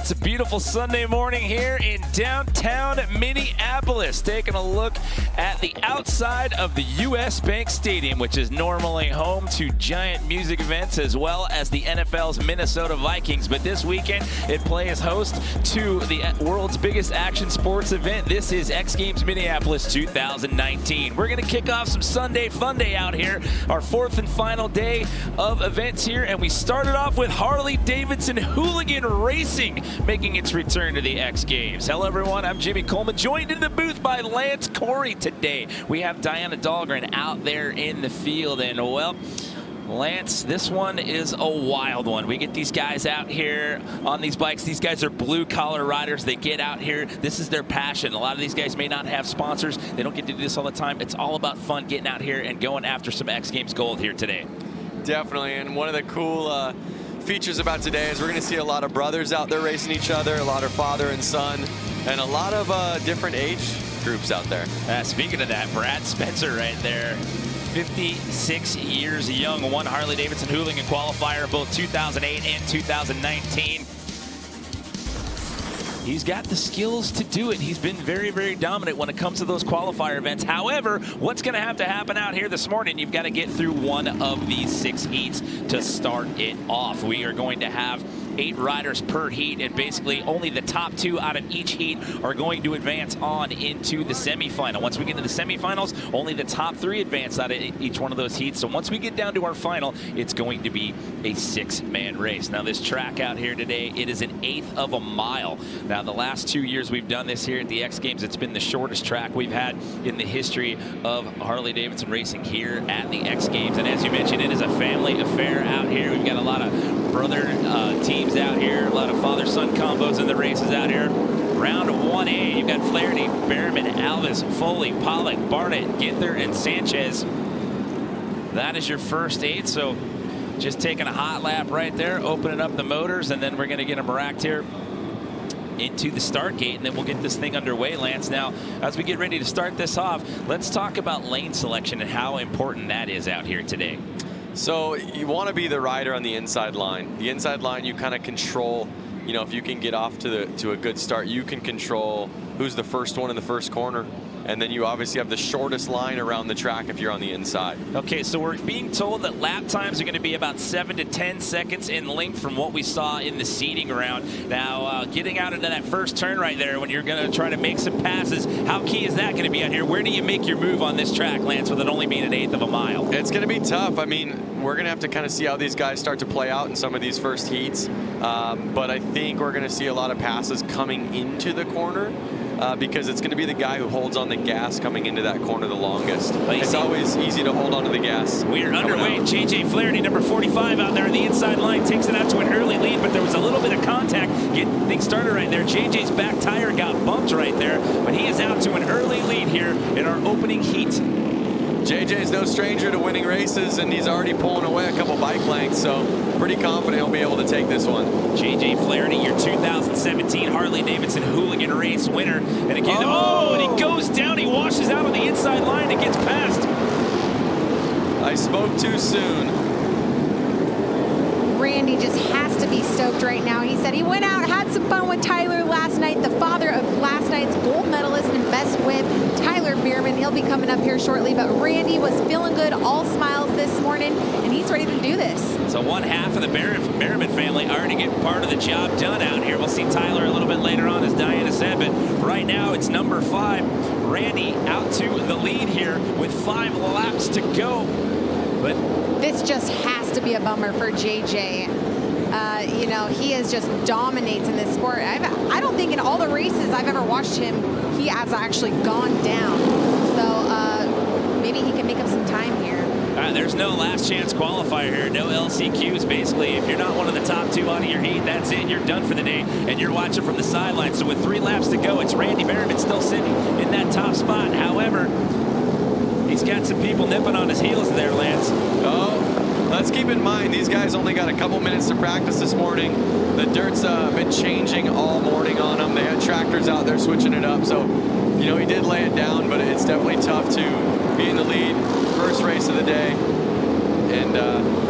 It's a beautiful Sunday morning here in downtown Minneapolis. Taking a look at the outside of the U.S. Bank Stadium, which is normally home to giant music events as well as the NFL's Minnesota Vikings. But this weekend, it plays host to the world's biggest action sports event. This is X Games Minneapolis 2019. We're going to kick off some Sunday fun day out here, our fourth and final day of events here. And we started off with Harley-Davidson Hooligan Racing making its return to the X Games. Hello, everyone. I'm Jimmy Coleman, joined in the booth by Lance Corey today. We have Diana Dahlgren out there in the field. And, well, Lance, this one is a wild one. We get these guys out here on these bikes. These guys are blue-collar riders. They get out here. This is their passion. A lot of these guys may not have sponsors. They don't get to do this all the time. It's all about fun, getting out here and going after some X Games gold here today. Definitely, and one of the cool features about today is we're going to see a lot of brothers out there racing each other, a lot of father and son, and a lot of different age groups out there. Speaking of that, Brad Spencer right there, 56 years young, won Harley-Davidson Hooligan qualifier in both 2008 and 2019. He's got the skills to do it. He's been very, very dominant when it comes to those qualifier events. However, what's going to have to happen out here this morning, you've got to get through one of these 6 heats to start it off. We are going to have 8 riders per heat, and basically only the top 2 out of each heat are going to advance on into the semifinal. Once we get to the semifinals, only the top 3 advance out of each one of those heats. So once we get down to our final, it's going to be a 6-man race. Now, this track out here today, it is an 1/8 of a mile. Now, the last 2 years we've done this here at the X Games, it's been the shortest track we've had in the history of Harley-Davidson racing here at the X Games. And as you mentioned, it is a family affair out here. We've got a lot of brother teams out here, a lot of father-son combos in the races out here. Round 1A, you've got Flaherty, Behrman, Alvis, Foley, Pollock, Barnett, Ginther, and Sanchez. That is your first 8, so just taking a hot lap right there, opening up the motors, and then we're going to get them racked here into the start gate, and then we'll get this thing underway, Lance. Now, as we get ready to start this off, let's talk about lane selection and how important that is out here today. So you want to be the rider on the inside line. The inside line, you kind of control, you know, if you can get off to a good start, you can control who's the first one in the first corner. And then you obviously have the shortest line around the track if you're on the inside. Okay, so we're being told that lap times are going to be about 7 to 10 seconds in length from what we saw in the seeding round. Now, getting out into that first turn right there when you're going to try to make some passes, how key is that going to be out here? Where do you make your move on this track, Lance, with it only being an 1/8 of a mile? It's going to be tough. I mean, we're going to have to kind of see how these guys start to play out in some of these first heats. But I think we're going to see a lot of passes coming into the corner. Because it's going to be the guy who holds on the gas coming into that corner the longest. It's always easy to hold on to the gas. We are underway. J.J. Flaherty, number 45 out there on the inside line, takes it out to an early lead, but there was a little bit of contact. Getting things started right there. J.J.'s back tire got bumped right there, but he is out to an early lead here in our opening heat. JJ's no stranger to winning races, and he's already pulling away a couple bike lengths, so pretty confident he'll be able to take this one. J.J. Flaherty, your 2017 Harley-Davidson Hooligan race winner. And again, and he goes down, he washes out on the inside line and gets past. I spoke too soon. Randy just has to be stoked right now. He said he went out, had some fun with Tyler last night, the father of last night's gold medalist and best whip, Tyler Behrman. He'll be coming up here shortly, but Randy was feeling good, all smiles this morning, and he's ready to do this. So one half of the Behrman family already getting part of the job done out here. We'll see Tyler a little bit later on, as Diana said, but right now it's number 5. Randy out to the lead here with 5 laps to go. But this just has to be a bummer for JJ. You know, he is just dominates in this sport. I don't think in all the races I've ever watched him, he has actually gone down. So maybe he can make up some time here. There's no last chance qualifier here. No LCQs, basically. If you're not one of the top 2 out of your heat, that's it. You're done for the day, and you're watching from the sidelines. So with 3 laps to go, it's Randy Behrman still sitting in that top spot. However, he's got some people nipping on his heels there, Lance. Let's keep in mind, these guys only got a couple minutes to practice this morning. The dirt's been changing all morning on them. They had tractors out there switching it up. So, you know, he did lay it down, but it's definitely tough to be in the lead. First race of the day, and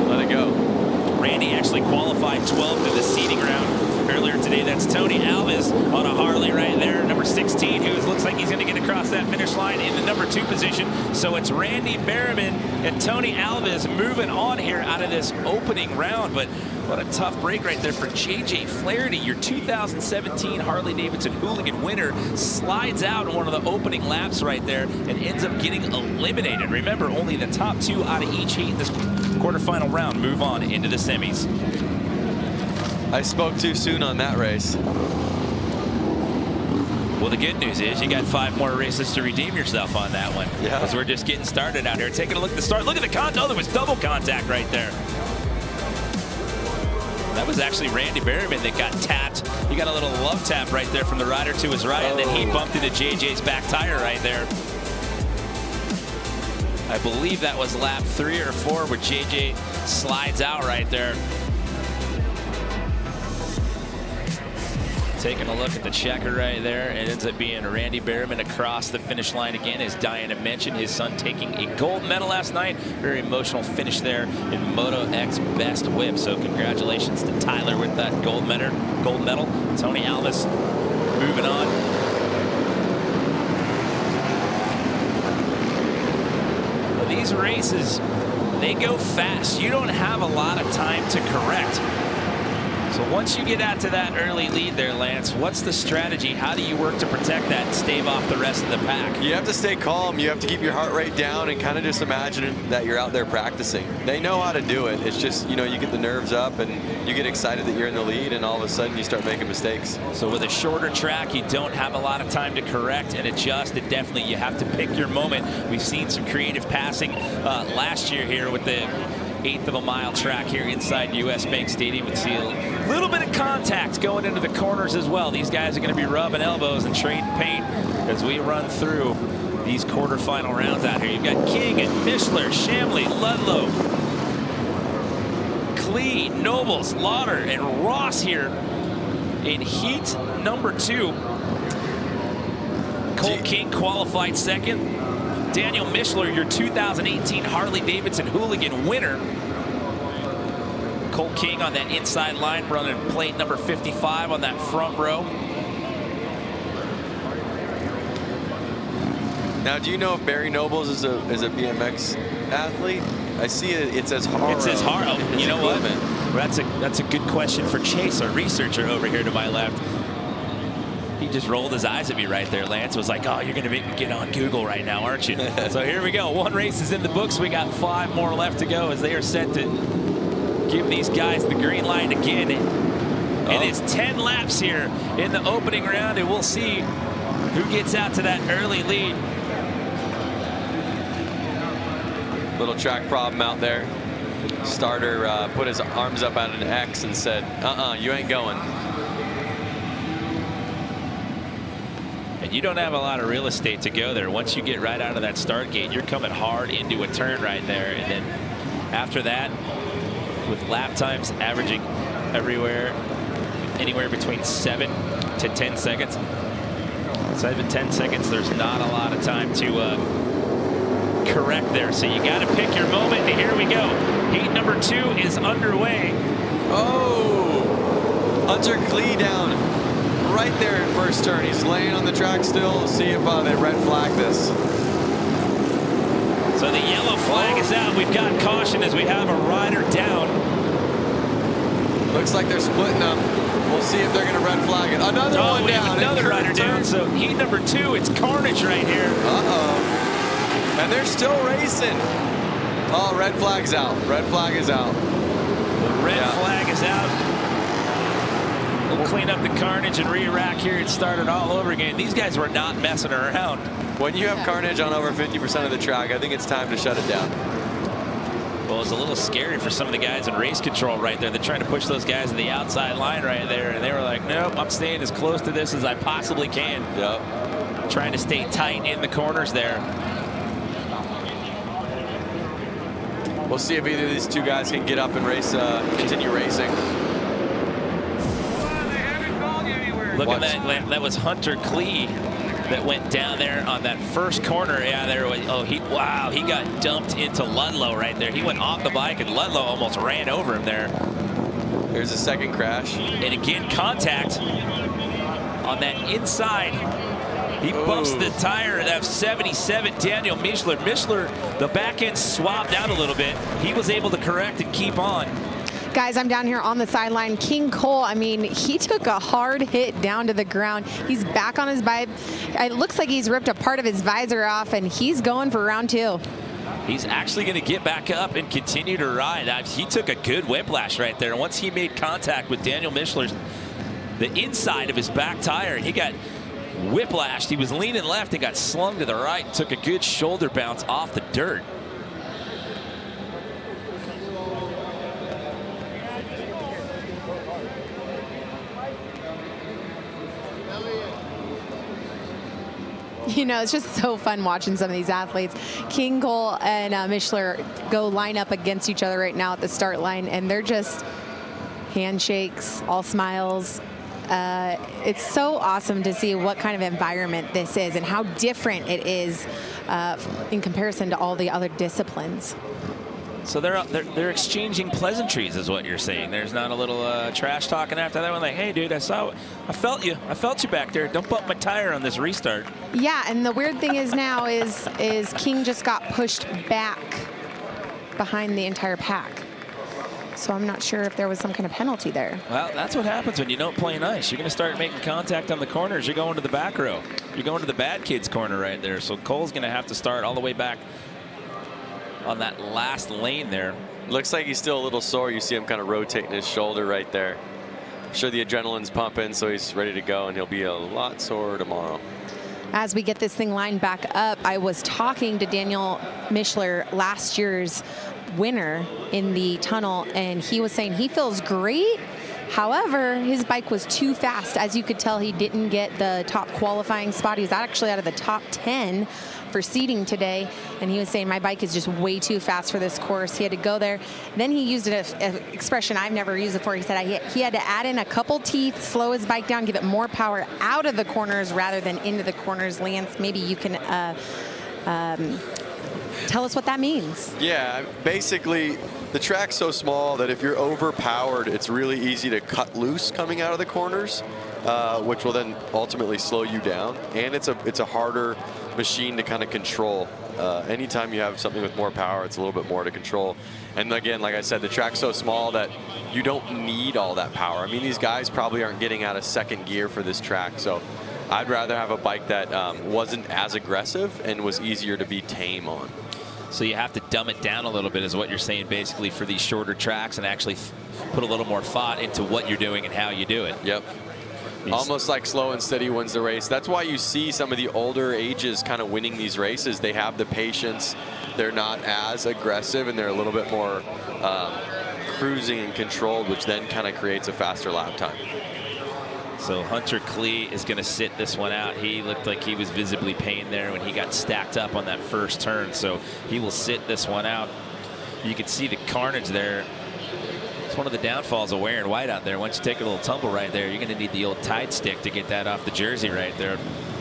let it go. Randy actually qualified 12th in the seeding round. earlier today. That's Tony Alves on a Harley right there. Number 16, who looks like he's going to get across that finish line in the number 2 position. So it's Randy Berriman and Tony Alves moving on here out of this opening round. But what a tough break right there for J.J. Flaherty. Your 2017 Harley-Davidson Hooligan winner slides out in one of the opening laps right there and ends up getting eliminated. Remember, only the top 2 out of each heat in this quarterfinal round move on into the semis. I spoke too soon on that race. Well, the good news is you got 5 more races to redeem yourself on that one. Yeah. Because we're just getting started out here. Taking a look at the start. Look at the contact. Oh, there was double contact right there. That was actually Randy Berriman that got tapped. He got a little love tap right there from the rider to his right, and then he bumped into JJ's back tire right there. I believe that was lap 3 or 4 where JJ slides out right there. Taking a look at the checker right there, it ends up being Randy Berriman across the finish line again, as Diana mentioned, his son taking a gold medal last night. Very emotional finish there in Moto X Best Whip. So congratulations to Tyler with that gold medal. Tony Alves moving on. Well, these races, they go fast. You don't have a lot of time to correct. So once you get out to that early lead there, Lance, what's the strategy? How do you work to protect that and stave off the rest of the pack? You have to stay calm. You have to keep your heart rate down and kind of just imagine that you're out there practicing. They know how to do it. It's just, you know, you get the nerves up and you get excited that you're in the lead, and all of a sudden you start making mistakes. So with a shorter track, you don't have a lot of time to correct and adjust. And definitely you have to pick your moment. We've seen some creative passing last year here with the 1/8 of a mile track here inside US Bank Stadium. We see a little bit of contact going into the corners as well. These guys are going to be rubbing elbows and trading paint as we run through these quarterfinal rounds out here. You've got King and Mishler, Shamley, Ludlow, Klee, Nobles, Lauder, and Ross here in heat number 2. Cole King qualified second. Daniel Mishler, your 2018 Harley-Davidson Hooligan winner. Cole King on that inside line, running plate number 55 on that front row. Now, do you know if Barry Nobles is a BMX athlete? I see it says Haro. It says Haro. You know what? That's a good question for Chase, our researcher over here to my left. He just rolled his eyes at me right there. Lance was like, oh, you're going to make me get on Google right now, aren't you? So here we go. 1 race is in the books. We got 5 more left to go as they are set to give these guys the green light again. And it's 10 laps here in the opening round, and we'll see who gets out to that early lead. Little track problem out there. Starter put his arms up at an X and said, you ain't going. And you don't have a lot of real estate to go there. Once you get right out of that start gate, you're coming hard into a turn right there. And then after that, with lap times averaging anywhere between 7 to 10 seconds. 7 to 10 seconds, there's not a lot of time to correct there. So you got to pick your moment, and here we go. Heat number 2 is underway. Oh, Hunter Klee down right there at first turn. He's laying on the track still. See if they red flag this. So the yellow flag is out. We've got caution as we have a rider down. Looks like they're splitting them. We'll see if they're going to red flag it. Another one we down. have another rider down. So heat number 2, it's carnage right here. And they're still racing. Oh, red flag's out. Red flag is out. The red flag is out. We'll clean up the carnage and re-rack here and start it all over again. These guys were not messing around. When you have carnage on over 50% of the track, I think it's time to shut it down. Well, it's a little scary for some of the guys in race control right there. They're trying to push those guys to the outside line right there, and they were like, nope, I'm staying as close to this as I possibly can. Yep. Trying to stay tight in the corners there. We'll see if either of these 2 guys can get up and race, continue racing. Look at that. That was Hunter Klee that went down there on that first corner. Yeah, there was. Oh, he got dumped into Ludlow right there. He went off the bike, and Ludlow almost ran over him there. There's a second crash. And again, contact on that inside. He bumps the tire at F77, Daniel Mischler. Mischler, the back end swapped out a little bit. He was able to correct and keep on. Guys, I'm down here on the sideline. King Cole, I mean, he took a hard hit down to the ground. He's back on his bike. It looks like he's ripped a part of his visor off, and he's going for round 2. He's actually going to get back up and continue to ride. He took a good whiplash right there. Once he made contact with Daniel Mischler's, the inside of his back tire, he got whiplashed. He was leaning left and got slung to the right. Took a good shoulder bounce off the dirt. You know, it's just so fun watching some of these athletes. King Cole and Mischler go line up against each other right now at the start line, and they're just handshakes, all smiles. It's so awesome to see what kind of environment this is and how different it is in comparison to all the other disciplines. So they're exchanging pleasantries, is what you're saying. There's not a little trash talking after that one, like, hey, dude, I felt you back there. Don't bump my tire on this restart. Yeah, and the weird thing is now is King just got pushed back behind the entire pack. So I'm not sure if there was some kind of penalty there. Well, that's what happens when you don't play nice. You're going to start making contact on the corners. You're going to the back row. You're going to the bad kids corner right there. So Cole's going to have to start all the way back on that last lane there. Looks like he's still a little sore. You see him kind of rotating his shoulder right there. I'm sure the adrenaline's pumping, so he's ready to go, and he'll be a lot sore tomorrow. As we get this thing lined back up, I was talking to Daniel Mischler, last year's winner in the tunnel, and he was saying he feels great. However, his bike was too fast. As you could tell, he didn't get the top qualifying spot. He was actually out of the top 10 for seeding today, and he was saying my bike is just way too fast for this course. He had to go there. Then he used an expression I've never used before. He said he had to add in a couple teeth, slow his bike down, give it more power out of the corners rather than into the corners. Lance, maybe you can tell us what that means. Yeah, basically the track's so small that if you're overpowered, it's really easy to cut loose coming out of the corners, which will then ultimately slow you down. And it's a harder machine to kind of control. Anytime you have something with more power, it's a little bit more to control. And again, like I said, the track's so small that you don't need all that power. I mean, these guys probably aren't getting out of second gear for this track, so I'd rather have a bike that wasn't as aggressive and was easier to be tame on. So you have to dumb it down a little bit, is what you're saying, basically, for these shorter tracks, and actually put a little more thought into what you're doing and how you do it. Yep. Almost like slow and steady wins the race. That's why you see some of the older ages kind of winning these races. They have the patience. They're not as aggressive, and they're a little bit more cruising and controlled, which then kind of creates a faster lap time. So Hunter Klee is going to sit this one out. He looked like he was visibly pained there when he got stacked up on that first turn. So he will sit this one out. You can see the carnage there. It's one of the downfalls of wearing white out there. Once you take a little tumble right there, you're going to need the old Tide stick to get that off the jersey right there.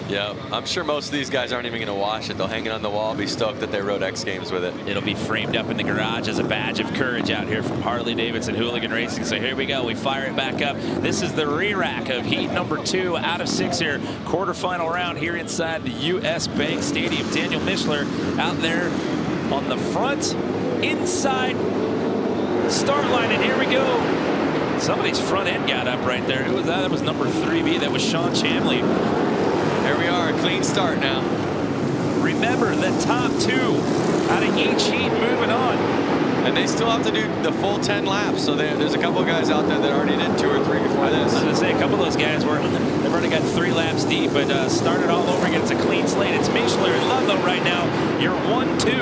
Yeah, I'm sure most of these guys aren't even going to wash it. They'll hang it on the wall, be stoked that they rode X Games with it. It'll be framed up in the garage as a badge of courage out here from Harley-Davidson Hooligan Racing. So here we go. We fire it back up. This is the re-rack of heat number 2 out of 6 here. Quarterfinal round here inside the U.S. Bank Stadium. Daniel Mischler out there on the front, inside start line. And here we go. Somebody's front end got up right there. Who was that? That was number 3B. That was Sean Chamley. There we are, a clean start now. Remember, the top 2 out of each heat moving on. And they still have to do the full 10 laps, so there's a couple of guys out there that already did 2 or 3 before this. I was going to say, a couple of those guys they've already got 3 laps deep, but started all over again. It's a clean slate. It's Mischler and Ludlow right now. You're 1-2.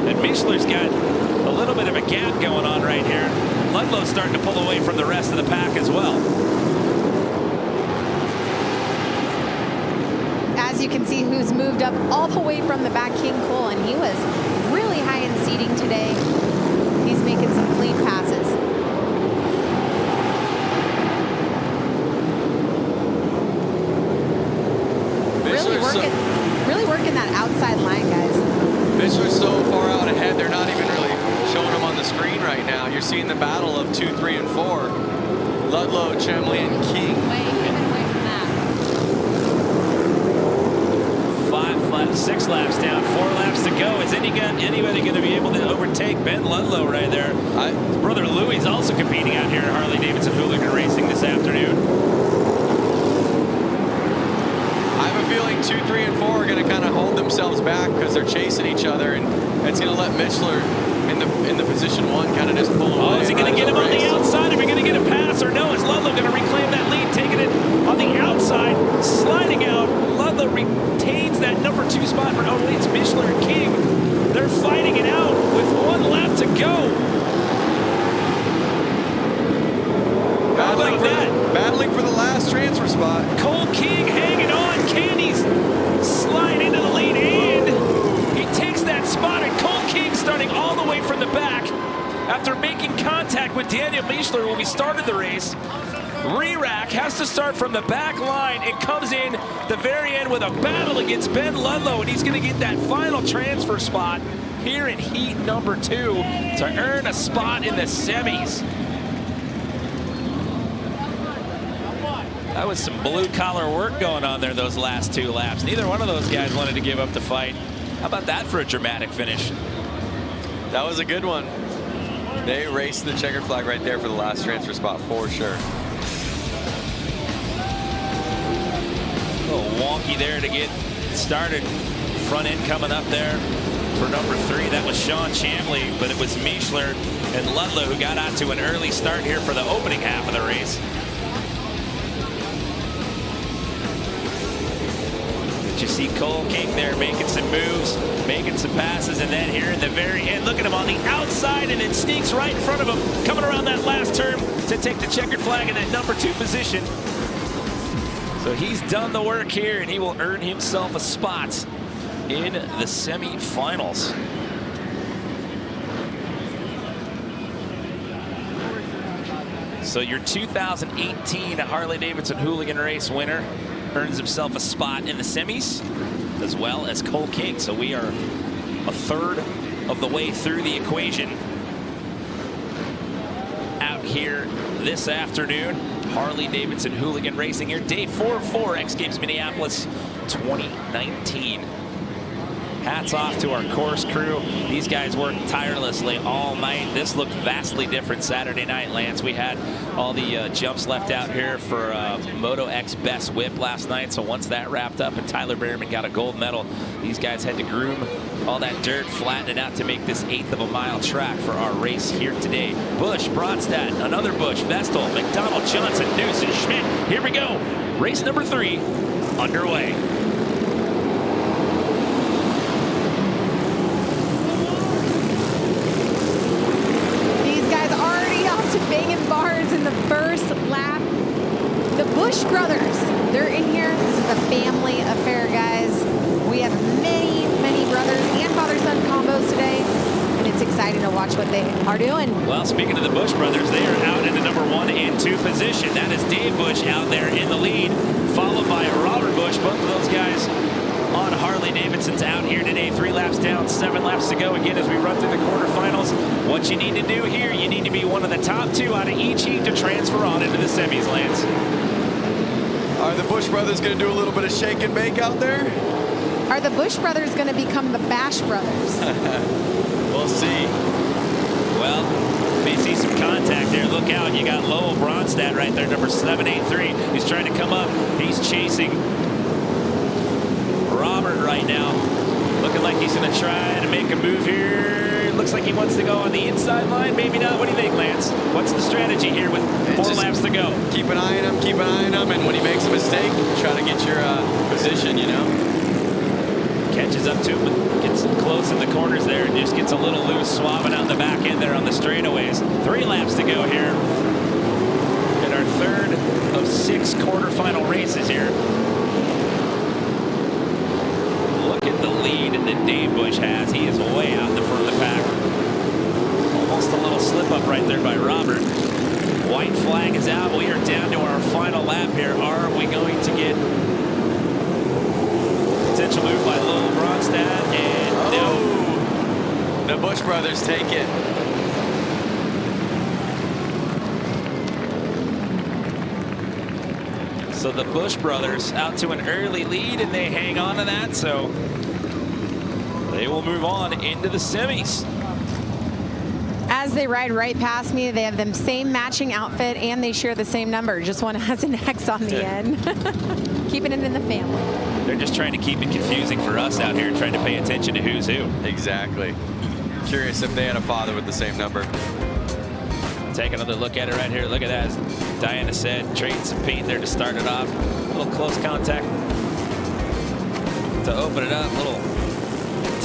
And Mischler's got a little bit of a gap going on right here. Ludlow's starting to pull away from the rest of the pack as well. As you can see, who's moved up all the way from the back, King Cole, and he was really high in seating today. He's making some clean passes. Really working that outside line, guys. Mischler's so far out ahead, they're not even really showing him on the screen right now. You're seeing the battle of 2, 3, and 4. Ludlow, Chemley, and King. Six laps down, 4 laps to go. Is anybody going to be able to overtake Ben Ludlow right there? His brother Louis is also competing out here at Harley-Davidson Hooligan Racing this afternoon. I have a feeling 2, 3, and 4 are going to kind of hold themselves back because they're chasing each other, and it's going to let Michler in the position 1 kind of just pull away. Oh, is he going to get him on the outside? Are we going to get a pass or no? Is Ludlow going to reclaim that lead, taking it on the outside, sliding out? Ludlow retains that number 2 spot for it's Michler and King. They're fighting it out with 1 lap to go. Battling for the last transfer spot. Cole King hanging on. Candy's slide into the lead, and he takes that spot, and Cole King starting all the way from the back after making contact with Daniel Michler when we started the race. Re-rack has to start from the back line and comes in the very end with a battle against Ben Ludlow, and he's going to get that final transfer spot here in heat number 2 to earn a spot in the semis. That was some blue-collar work going on there those last 2 laps. Neither one of those guys wanted to give up the fight. How about that for a dramatic finish? That was a good one. They raced the checkered flag right there for the last transfer spot for sure. A little wonky there to get started. Front end coming up there for number 3. That was Sean Chambly, but it was Michler and Ludlow who got out to an early start here for the opening half of the race. But you see Cole King there making some moves, making some passes, and then here in the very end, look at him on the outside, and it sneaks right in front of him, coming around that last turn to take the checkered flag in that number 2 position. So he's done the work here, and he will earn himself a spot in the semifinals. So your 2018 Harley-Davidson Hooligan race winner earns himself a spot in the semis, as well as Cole King. So we are a third of the way through the equation out here this afternoon. Harley-Davidson Hooligan Racing here, day 4 of 4, X Games Minneapolis 2019. Hats off to our course crew. These guys worked tirelessly all night. This looked vastly different Saturday night, Lance. We had all the jumps left out here for Moto X Best Whip last night. So once that wrapped up and Tyler Behrman got a gold medal, these guys had to groom all that dirt, flatten it out to make this 1/8 of a mile track for our race here today. Busch, Bronstadt, another Busch, Vestal, McDonald, Johnson, Noose, and Schmidt. Here we go. Race number 3 underway. Banging bars in the first lap. The Busch brothers, they're in here. This is a family affair, guys. We have many, many brothers and father-son combos today, and it's exciting to watch what they are doing. Well, speaking of the Busch brothers, they are out in the number 1 and 2 position. That is Dave Busch out there in the lead, followed by Robert Busch. Both of those guys on Harley-Davidson's out here today. 3 laps down, 7 laps to go. Again, as we run through the quarterfinals, what you need to do here, you need to be one of the top 2 out of each heat to transfer on into the semis, Lance. Are the Busch brothers going to do a little bit of shake and bake out there? Are the Busch brothers going to become the Bash brothers? We'll see. Well, may see some contact there. Look out, you got Lowell Bronstadt right there, number 783. He's trying to come up. He's chasing Robert right now. Looking like he's going to try to make a move here. Looks like he wants to go on the inside line. Maybe not. What do you think, Lance? What's the strategy here with 4 laps to go? Keep an eye on him, keep an eye on him, and when he makes a mistake, try to get your position, you know. Catches up to him, but gets close in the corners there and just gets a little loose, swabbing out the back end there on the straightaways. 3 laps to go here in our 3rd of 6 quarterfinal races here. Look at the lead that Dave Busch has. He is way out in the front of the pack. Almost a little slip up right there by Robert. White flag is out. We are down to our final lap here. Are we going to get potential move by Lowell Bronstadt? And no. The Busch brothers take it. So the Bush brothers out to an early lead, and they hang on to that. So they will move on into the semis. As they ride right past me, they have the same matching outfit and they share the same number. Just one has an X on the end. Keeping it in the family. They're just trying to keep it confusing for us out here, trying to pay attention to who's who. Exactly. Curious if they had a father with the same number. Take another look at it right here. Look at that. As Diana said, trading some paint there to start it off. A little close contact to open it up. A little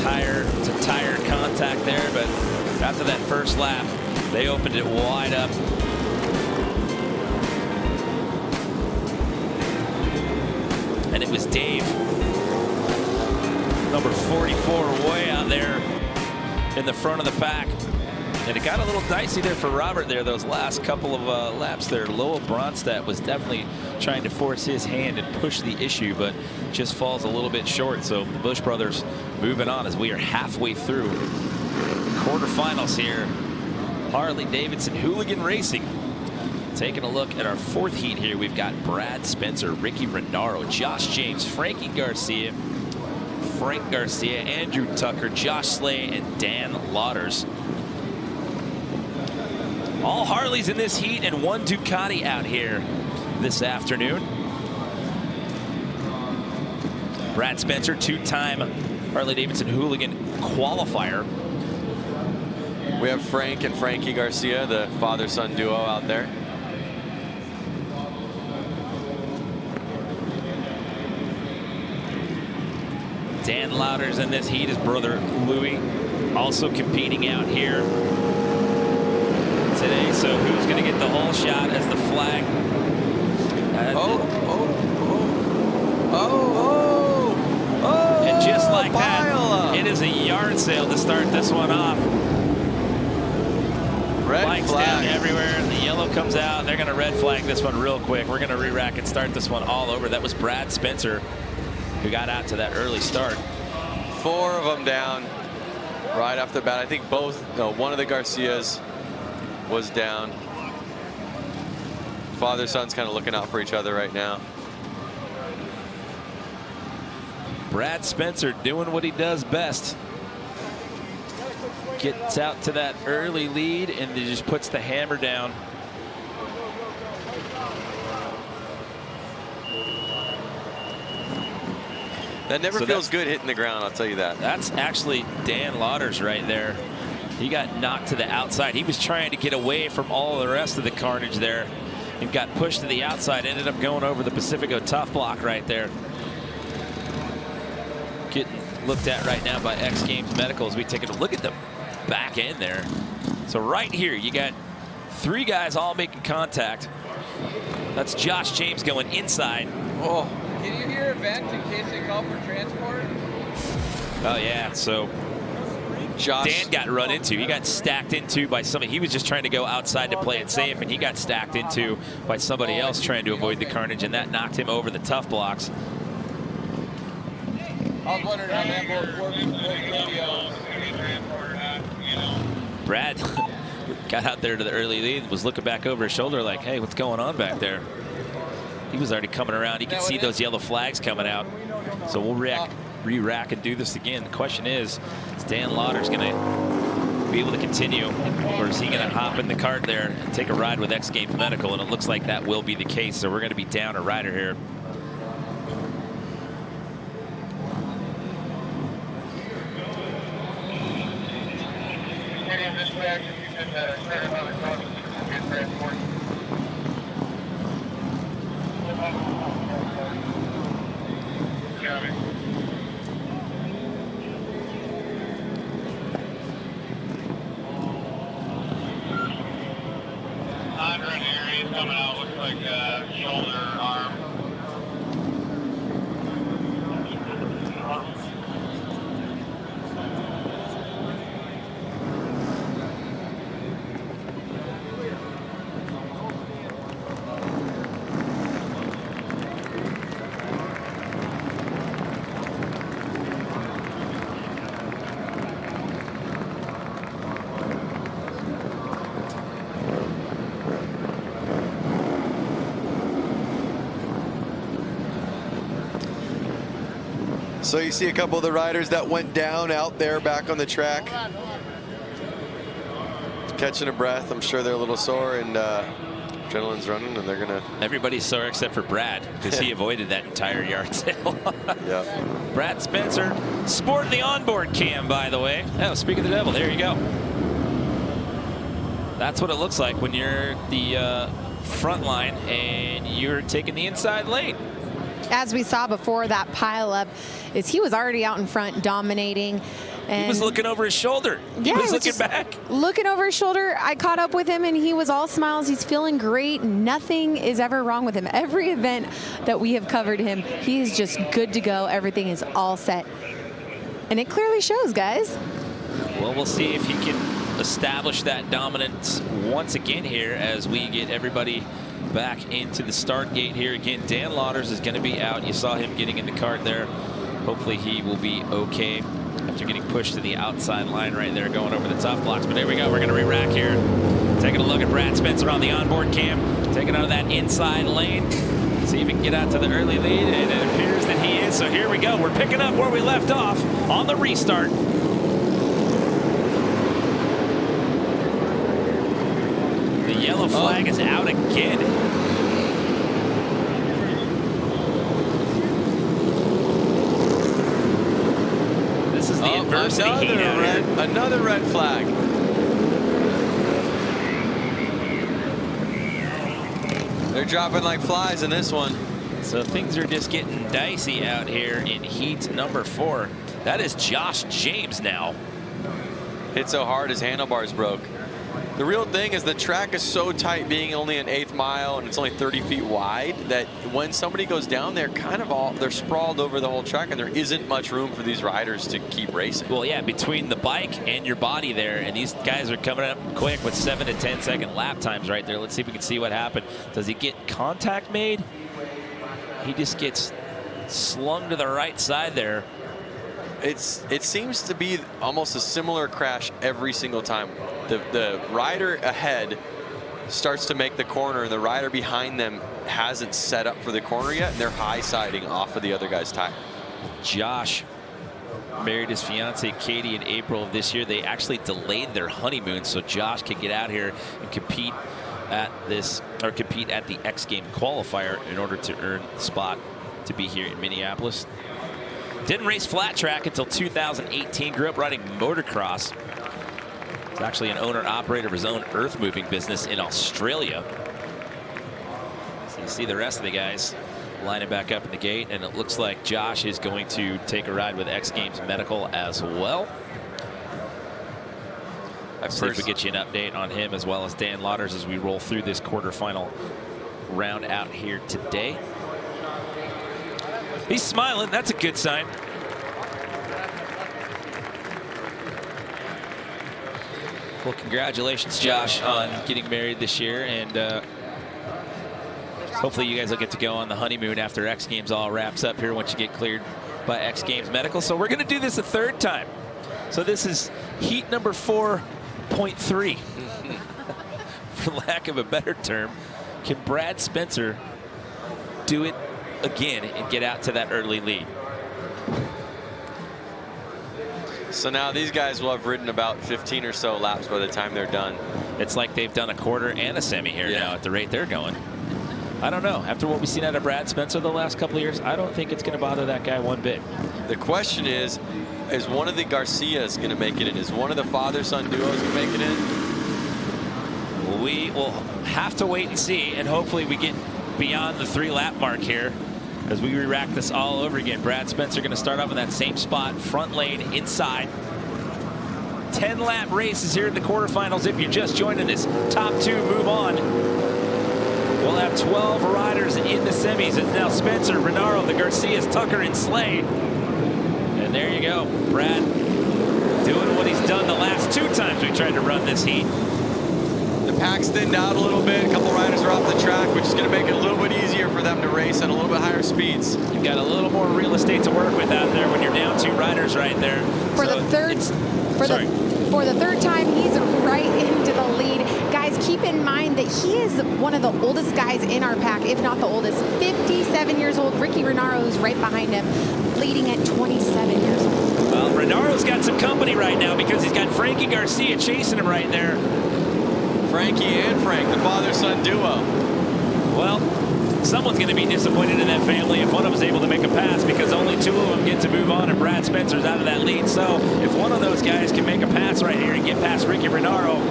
tire to tire contact there, but after that first lap, they opened it wide up. And it was Dave, number 44, way out there in the front of the pack. And it got a little dicey there for Robert there, those last couple of laps there. Lowell Bronstadt was definitely trying to force his hand and push the issue, but just falls a little bit short. So the Bush brothers moving on as we are halfway through quarterfinals here. Harley-Davidson Hooligan Racing. Taking a look at our fourth heat here, we've got Brad Spencer, Ricky Renaro, Josh James, Frank Garcia, Andrew Tucker, Josh Slay, and Dan Lauders. All Harleys in this heat and one Ducati out here this afternoon. Brad Spencer, two-time Harley-Davidson Hooligan qualifier. We have Frank and Frankie Garcia, the father-son duo out there. Dan Lauders in this heat, his brother Louis, also competing out here today. So who's going to get the whole shot as the flag? And just like that, it is a yard sale to start this one off. Red Flags flag down everywhere. The yellow comes out. They're going to red flag this one real quick. We're going to re-rack and start this one all over. That was Brad Spencer who got out to that early start. 4 of them down right off the bat. I think one of the Garcias was down. Father son's kind of looking out for each other right now. Brad Spencer doing what he does best. Gets out to that early lead and he just puts the hammer down. That never feels good hitting the ground, I'll tell you that. That's actually Dan Lauders right there. He got knocked to the outside. He was trying to get away from all the rest of the carnage there and got pushed to the outside. Ended up going over the Pacifico tough block right there. Getting looked at right now by X Games Medical as we take a look at the back end there. So right here, you got 3 guys all making contact. That's Josh James going inside. Oh. Can you hear a vent in case they call for transport? Oh, yeah. So Dan got run into. He got stacked into by somebody. He was just trying to go outside to play it safe, and he got stacked into by somebody else trying to avoid the carnage, and that knocked him over the tough blocks. I was wondering how that both works with radio. Brad got out there to the early lead, was looking back over his shoulder like, hey, what's going on back there? He was already coming around. He could see those yellow flags coming out. So we'll re-rack and do this again. The question is Dan Lauders going to be able to continue, or is he going to hop in the cart there and take a ride with X Games Medical? And it looks like that will be the case. So we're going to be down a rider here. Coming out, looks like shoulder, arm. So you see a couple of the riders that went down out there back on the track. Catching a breath. I'm sure they're a little sore, and adrenaline's running, and they're gonna. Everybody's sore except for Brad, because he avoided that entire yard sale. Yeah. Brad Spencer sporting the onboard cam, by the way. Oh, speak of the devil, there you go. That's what it looks like when you're the front line and you're taking the inside lane. As we saw before that pileup, is he was already out in front dominating. And he was looking over his shoulder. He yeah, was looking back. Looking over his shoulder. I caught up with him and he was all smiles. He's feeling great. Nothing is ever wrong with him. Every event that we have covered him, he is just good to go. Everything is all set. And it clearly shows, guys. Well, we'll see if he can establish that dominance once again here as we get everybody back into the start gate here. Again, Dan Lauders is going to be out. You saw him getting in the cart there. Hopefully he will be okay after getting pushed to the outside line right there, going over the tough blocks. But there we go. We're going to re-rack here. Taking a look at Brad Spencer on the onboard cam. Taking out of that inside lane. See if he can get out to the early lead. And it appears that he is. So here we go. We're picking up where we left off on the restart. The yellow flag is out again. This is the adversity heat out here. Another red flag. They're dropping like flies in this one. So things are just getting dicey out here in heat number 4. That is Josh James now. Hit so hard his handlebars broke. The real thing is the track is so tight, being only an 1/8 mile and it's only 30 feet wide, that when somebody goes down, they're kind of they're sprawled over the whole track, and there isn't much room for these riders to keep racing. Well, yeah, between the bike and your body there, and these guys are coming up quick with 7 to 10 second lap times right there. Let's see if we can see what happened. Does he get contact made? He just gets slung to the right side there. It seems to be almost a similar crash every single time. The rider ahead starts to make the corner, and the rider behind them hasn't set up for the corner yet, and they're high-siding off of the other guy's tire. Josh married his fiancee Katie in April of this year. They actually delayed their honeymoon so Josh could get out here and compete at the X Game qualifier in order to earn the spot to be here in Minneapolis. Didn't race flat track until 2018. Grew up riding motocross. He's actually an owner-operator of his own earth-moving business in Australia. So you see the rest of the guys lining back up in the gate, and it looks like Josh is going to take a ride with X Games Medical as well. Let's see if we get you an update on him as well as Dan Lauders as we roll through this quarterfinal round out here today. He's smiling. That's a good sign. Well, congratulations, Josh, on getting married this year, and hopefully you guys will get to go on the honeymoon after X Games all wraps up here once you get cleared by X Games Medical. So we're going to do this a third time. So this is heat number 4.3, for lack of a better term. Can Brad Spencer do it again and get out to that early lead? So now these guys will have ridden about 15 or so laps by the time they're done. It's like they've done a quarter and a semi here now at the rate they're going. I don't know. After what we've seen out of Brad Spencer the last couple of years, I don't think it's going to bother that guy one bit. The question is one of the Garcias going to make it in? Is one of the father-son duos going to make it in? We will have to wait and see, and hopefully we get beyond the 3-lap mark here as we re-rack this all over again. Brad Spencer going to start off in that same spot, front lane, inside. 10-lap races here in the quarterfinals. If you're just joining us, top 2 move on. We'll have 12 riders in the semis. It's now Spencer, Renaro, the Garcias, Tucker, and Slade. And there you go. Brad doing what he's done the last 2 times we tried to run this heat. The pack's thinned out a little bit. A couple riders are off the track, which is going to make it a little bit easier for them to race at a little bit higher speeds. You've got a little more real estate to work with out there when you're down 2 riders right there. For the third time, he's right into the lead. Guys, keep in mind that he is one of the oldest guys in our pack, if not the oldest. 57 years old. Ricky Renaro is right behind him, leading at 27 years old. Well, Renaro's got some company right now because he's got Frankie Garcia chasing him right there. Frankie and Frank, the father-son duo. Well, someone's going to be disappointed in that family if one of them is able to make a pass, because only 2 of them get to move on, and Brad Spencer's out of that lead. So if one of those guys can make a pass right here and get past Ricky Renaro,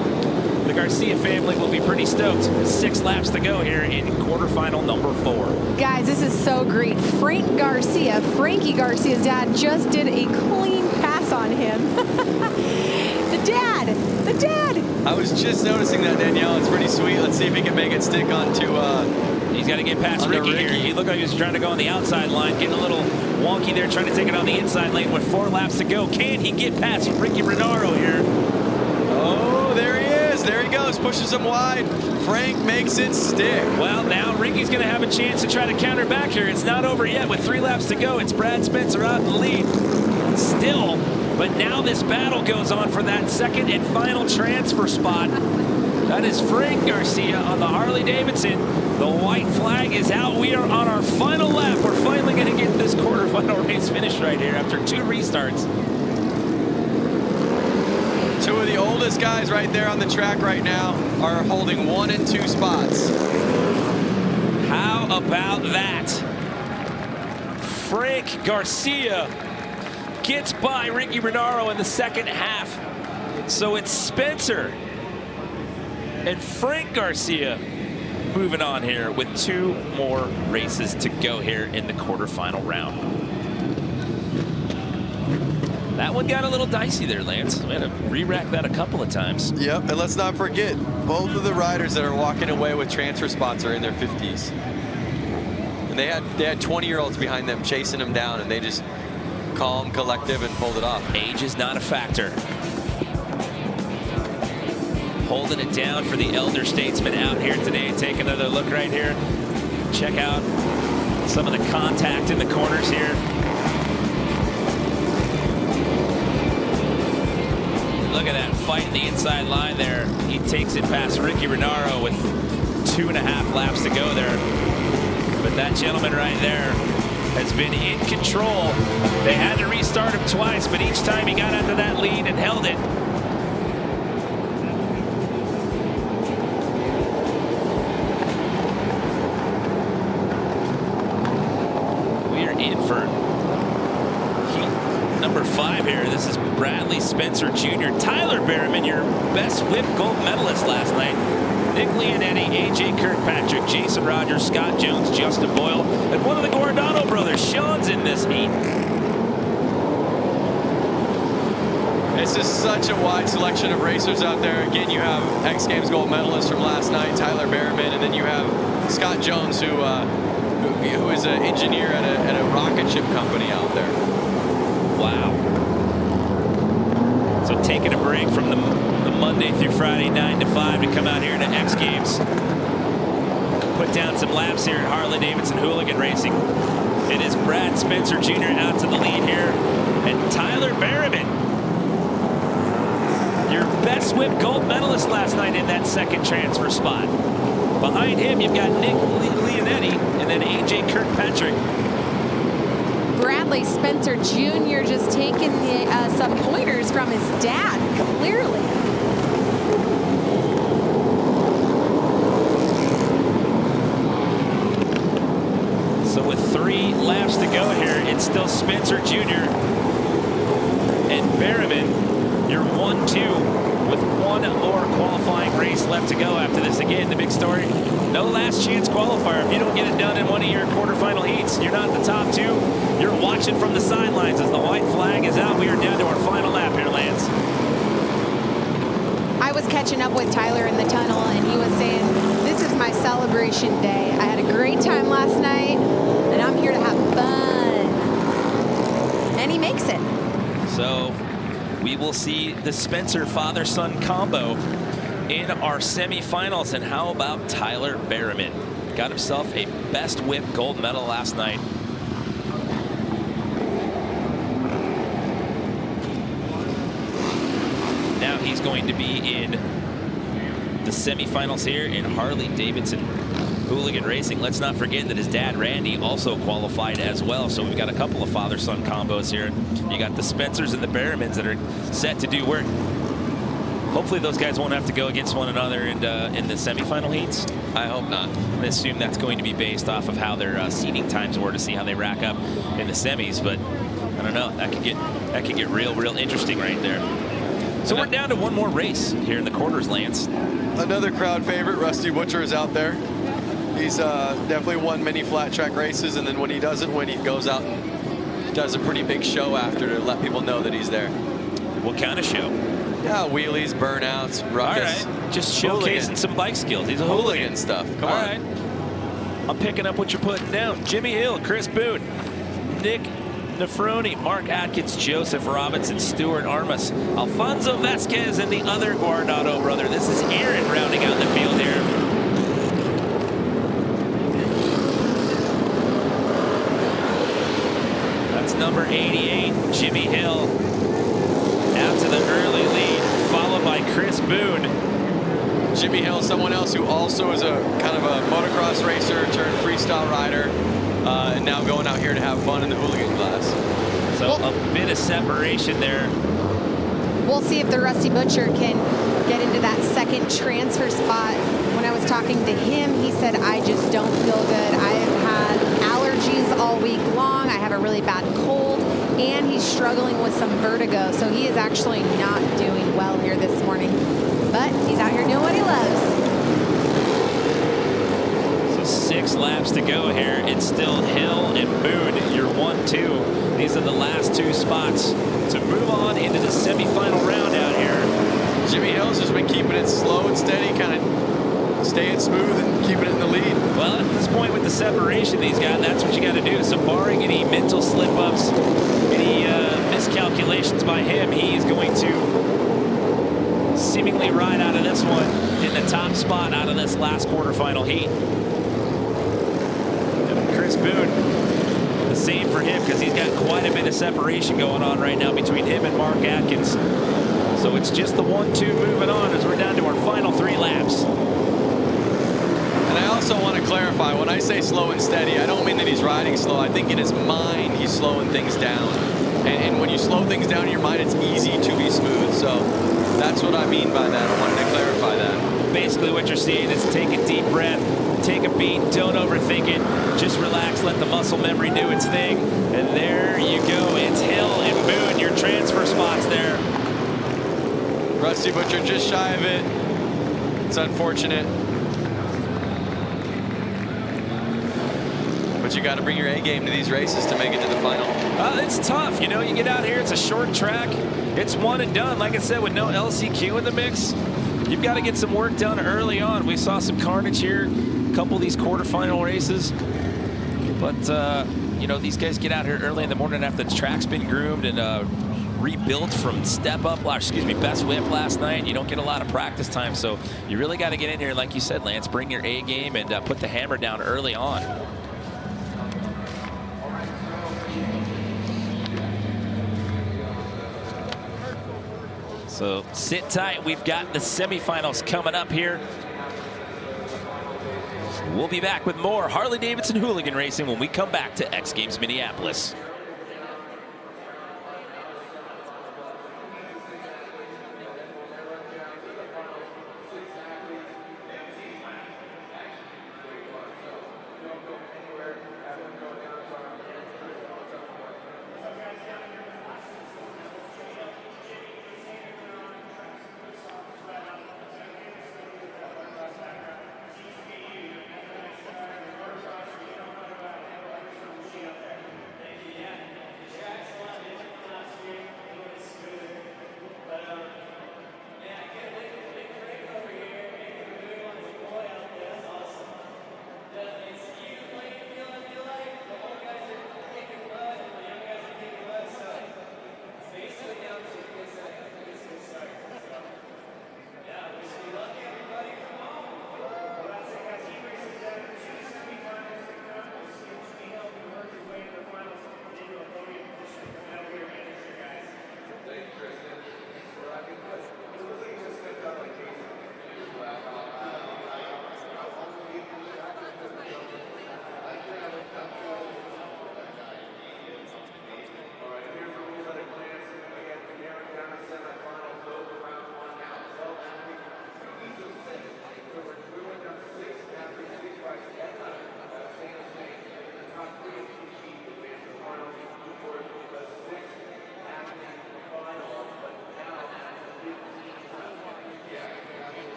the Garcia family will be pretty stoked. 6 laps to go here in quarterfinal number 4. Guys, this is so great. Frankie Garcia's dad, just did a clean pass on him. The dad. I was just noticing that, Danielle. It's pretty sweet. Let's see if he can make it stick onto. He's got to get past Ricky here. He looked like he was trying to go on the outside line, getting a little wonky there, trying to take it on the inside lane with 4 laps to go. Can he get past Ricky Renaro here? Oh, there he is. There he goes. Pushes him wide. Frank makes it stick. Well, now Ricky's going to have a chance to try to counter back here. It's not over yet with 3 laps to go. It's Brad Spencer out in the lead still. But now this battle goes on for that second and final transfer spot. That is Frank Garcia on the Harley-Davidson. The white flag is out. We are on our final lap. We're finally going to get this quarterfinal race finished right here after 2 restarts. 2 of the oldest guys right there on the track right now are holding 1 and 2 spots. How about that? Frank Garcia gets by Ricky Renaro in the second half. So it's Spencer and Frank Garcia moving on here with 2 more races to go here in the quarterfinal round. That one got a little dicey there, Lance. We had to re-rack that a couple of times. Yep, and let's not forget, both of the riders that are walking away with transfer spots are in their 50s. And they had 20-year-olds behind them chasing them down, and they just calm, collective, and pulled it off. Age is not a factor. Holding it down for the elder statesman out here today. Take another look right here. Check out some of the contact in the corners here. Look at that fight in the inside line there. He takes it past Ricky Renaro with 2.5 laps to go there. But that gentleman right there has been in control. They had to restart him twice, but each time he got into that lead and held it. We are in for heat number 5 here. This is Bradley Spencer Jr. Tyler Berriman, your best whip gold medalist last night. Nick Leonetti, A.J. Kirkpatrick, Jason Rogers, Scott Jones, Justin Boyle, and one of the Guardano brothers, Sean's in this heat. It's just such a wide selection of racers out there. Again, you have X Games gold medalist from last night, Tyler Berriman, and then you have Scott Jones, who is an engineer at a rocket ship company out there. Wow. So taking a break from the Monday through Friday 9 to 5 to come out here to X Games. Put down some laps here at Harley-Davidson Hooligan Racing. It is Brad Spencer Jr. out to the lead here. And Tyler Berriman, your best whip gold medalist last night in that second transfer spot. Behind him, you've got Nick Leonetti and then A.J. Kirkpatrick. Bradley Spencer Jr. just taking some pointers from his dad, clearly. So with 3 laps to go here, it's still Spencer Jr. and Berriman. You're 1-2 with 1 more qualifying race left to go after this. Again, the big story, no last chance qualifier. If you don't get it done in one of your quarterfinal heats, you're not in the top 2. You're watching from the sidelines as the white flag is out. We are down to our final lap here, Lance. I was catching up with Tyler in the tunnel, and he was saying, this is my celebration day. I had a great time last night, and I'm here to have fun. And he makes it. So we will see the Spencer father-son combo in our semifinals. And how about Tyler Berriman? Got himself a best whip gold medal last night. Now he's going to be in the semifinals here in Harley-Davidson Hooligan Racing. Let's not forget that his dad, Randy, also qualified as well. So we've got a couple of father-son combos here. You got the Spencers and the Berrimans that are set to do work. Hopefully those guys won't have to go against one another in the semifinal heats. I hope not. I assume that's going to be based off of how their seeding times were to see how they rack up in the semis. But I don't know. That could get real interesting right there. So we're down to one more race here in the quarters, Lance. Another crowd favorite, Rusty Butcher, is out there. He's definitely won many flat track races, and then when he doesn't win, he goes out and does a pretty big show after to let people know that he's there. What kind of show? Yeah, wheelies, burnouts, ruckus. All right, just showcasing some bike skills. He's a hooligan stuff. Come on. All right. I'm picking up what you're putting down. Jimmy Hill, Chris Boone, Nick Nefroni, Mark Atkins, Joseph Robinson, Stuart Armas, Alfonso Vasquez, and the other Guardado brother. This is Aaron rounding out the field here. That's number 88, Jimmy Hill. Out to the early lead, followed by Chris Boone. Jimmy Hill, someone else who also is a kind of a motocross racer turned freestyle rider, and now going out here to have fun in the hooligan class. So a bit of separation there. We'll see if the Rusty Butcher can get into that second transfer spot. When I was talking to him, he said, I just don't feel good. I have had allergies all week long. I have a really bad cold, and he's struggling with some vertigo. So he is actually not doing well here this morning. But he's out here doing what he loves. So 6 laps to go here. It's still Hill and Boone, your 1-2. These are the last 2 spots to move on into the semifinal round out here. Jimmy Hill's just been keeping it slow and steady, kind of staying smooth and keeping it in the lead. Well, at this point with the separation he's got, that's what you got to do. So barring any mental slip-ups, any miscalculations by him, he's going to seemingly ride out of this one in the top spot out of this last quarterfinal heat. And Chris Boone, the same for him, because he's got quite a bit of separation going on right now between him and Mark Atkins. So it's just the 1-2 moving on as we're down to our final 3 laps. And I also want to clarify, when I say slow and steady, I don't mean that he's riding slow. I think in his mind, he's slowing things down. And when you slow things down in your mind, it's easy to be smooth. So that's what I mean by that. I wanted to clarify that. Basically what you're seeing is take a deep breath, take a beat, don't overthink it, just relax, let the muscle memory do its thing, and there you go. It's Hill and Boone, your transfer spots there. Rusty Butcher just shy of it. It's unfortunate. But you got to bring your A game to these races to make it to the final. It's tough, you know, you get out here, it's a short track, it's one and done. Like I said, with no LCQ in the mix, you've got to get some work done early on. We saw some carnage here, a couple of these quarterfinal races. But, you know, these guys get out here early in the morning after the track's been groomed and rebuilt from best whip last night. You don't get a lot of practice time, so you really got to get in here, like you said, Lance, bring your A game and put the hammer down early on. So sit tight. We've got the semifinals coming up here. We'll be back with more Harley-Davidson Hooligan Racing when we come back to X Games Minneapolis.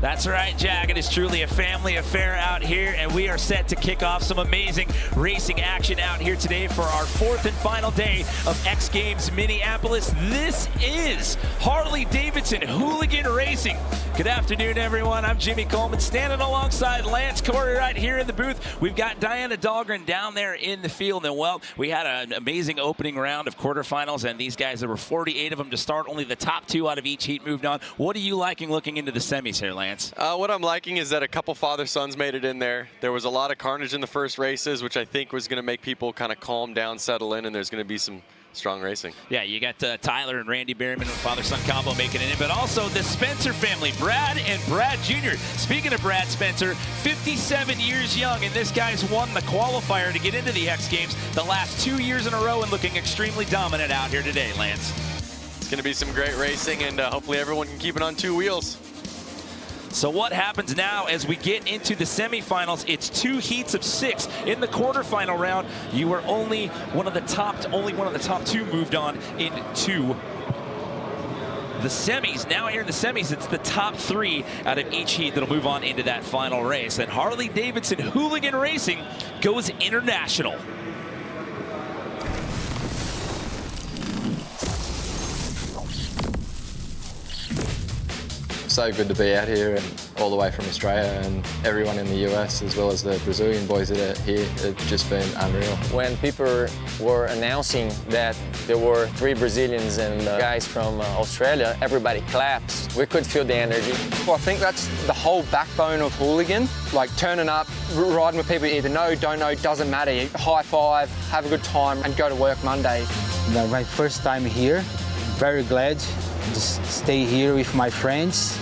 That's right, Jack. It is truly a family affair out here, and we are set to kick off some amazing racing action out here today for our 4th and final day of X Games Minneapolis. This is Harley-Davidson Hooligan Racing. Good afternoon, everyone. I'm Jimmy Coleman, standing alongside Lance Corey right here in the booth. We've got Diana Dahlgren down there in the field, and well, we had an amazing opening round of quarterfinals, and these guys, there were 48 of them to start. Only the top 2 out of each heat moved on. What are you liking looking into the semis here, Lance? What I'm liking is that a couple father-sons made it in there. There was a lot of carnage in the first races, which I think was going to make people kind of calm down, settle in, and there's going to be some strong racing. Yeah, you got Tyler and Randy Berryman with father-son combo making it in, but also the Spencer family, Brad and Brad Jr. Speaking of Brad Spencer, 57 years young, and this guy's won the qualifier to get into the X Games the last 2 years in a row and looking extremely dominant out here today, Lance. It's going to be some great racing, and hopefully everyone can keep it on 2 wheels. So what happens now as we get into the semifinals? It's 2 heats of 6. In the quarterfinal round, you were only one of the top 2 moved on into the semis. Now here in the semis, it's the top 3 out of each heat that'll move on into that final race. And Harley-Davidson Hooligan Racing goes international. So good to be out here and all the way from Australia, and everyone in the US as well as the Brazilian boys that are here. It's just been unreal. When people were announcing that there were 3 Brazilians and guys from Australia, everybody claps. We could feel the energy. Well, I think that's the whole backbone of Hooligan, like turning up, riding with people you either know, don't know, doesn't matter. You high five, have a good time and go to work Monday. My first time here, very glad to stay here with my friends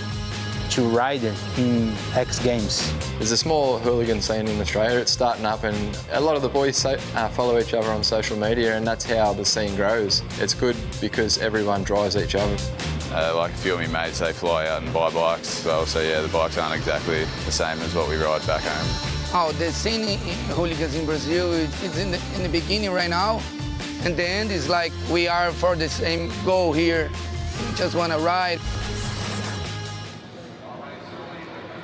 to ride in X Games. There's a small hooligan scene in Australia. It's starting up, and a lot of the boys follow each other on social media, and that's how the scene grows. It's good because everyone drives each other. Like a few of my mates, they fly out and buy bikes as well, so yeah, the bikes aren't exactly the same as what we ride back home. Oh, the scene in hooligans in Brazil is in the beginning right now, and the end is like we are for the same goal here. We just want to ride.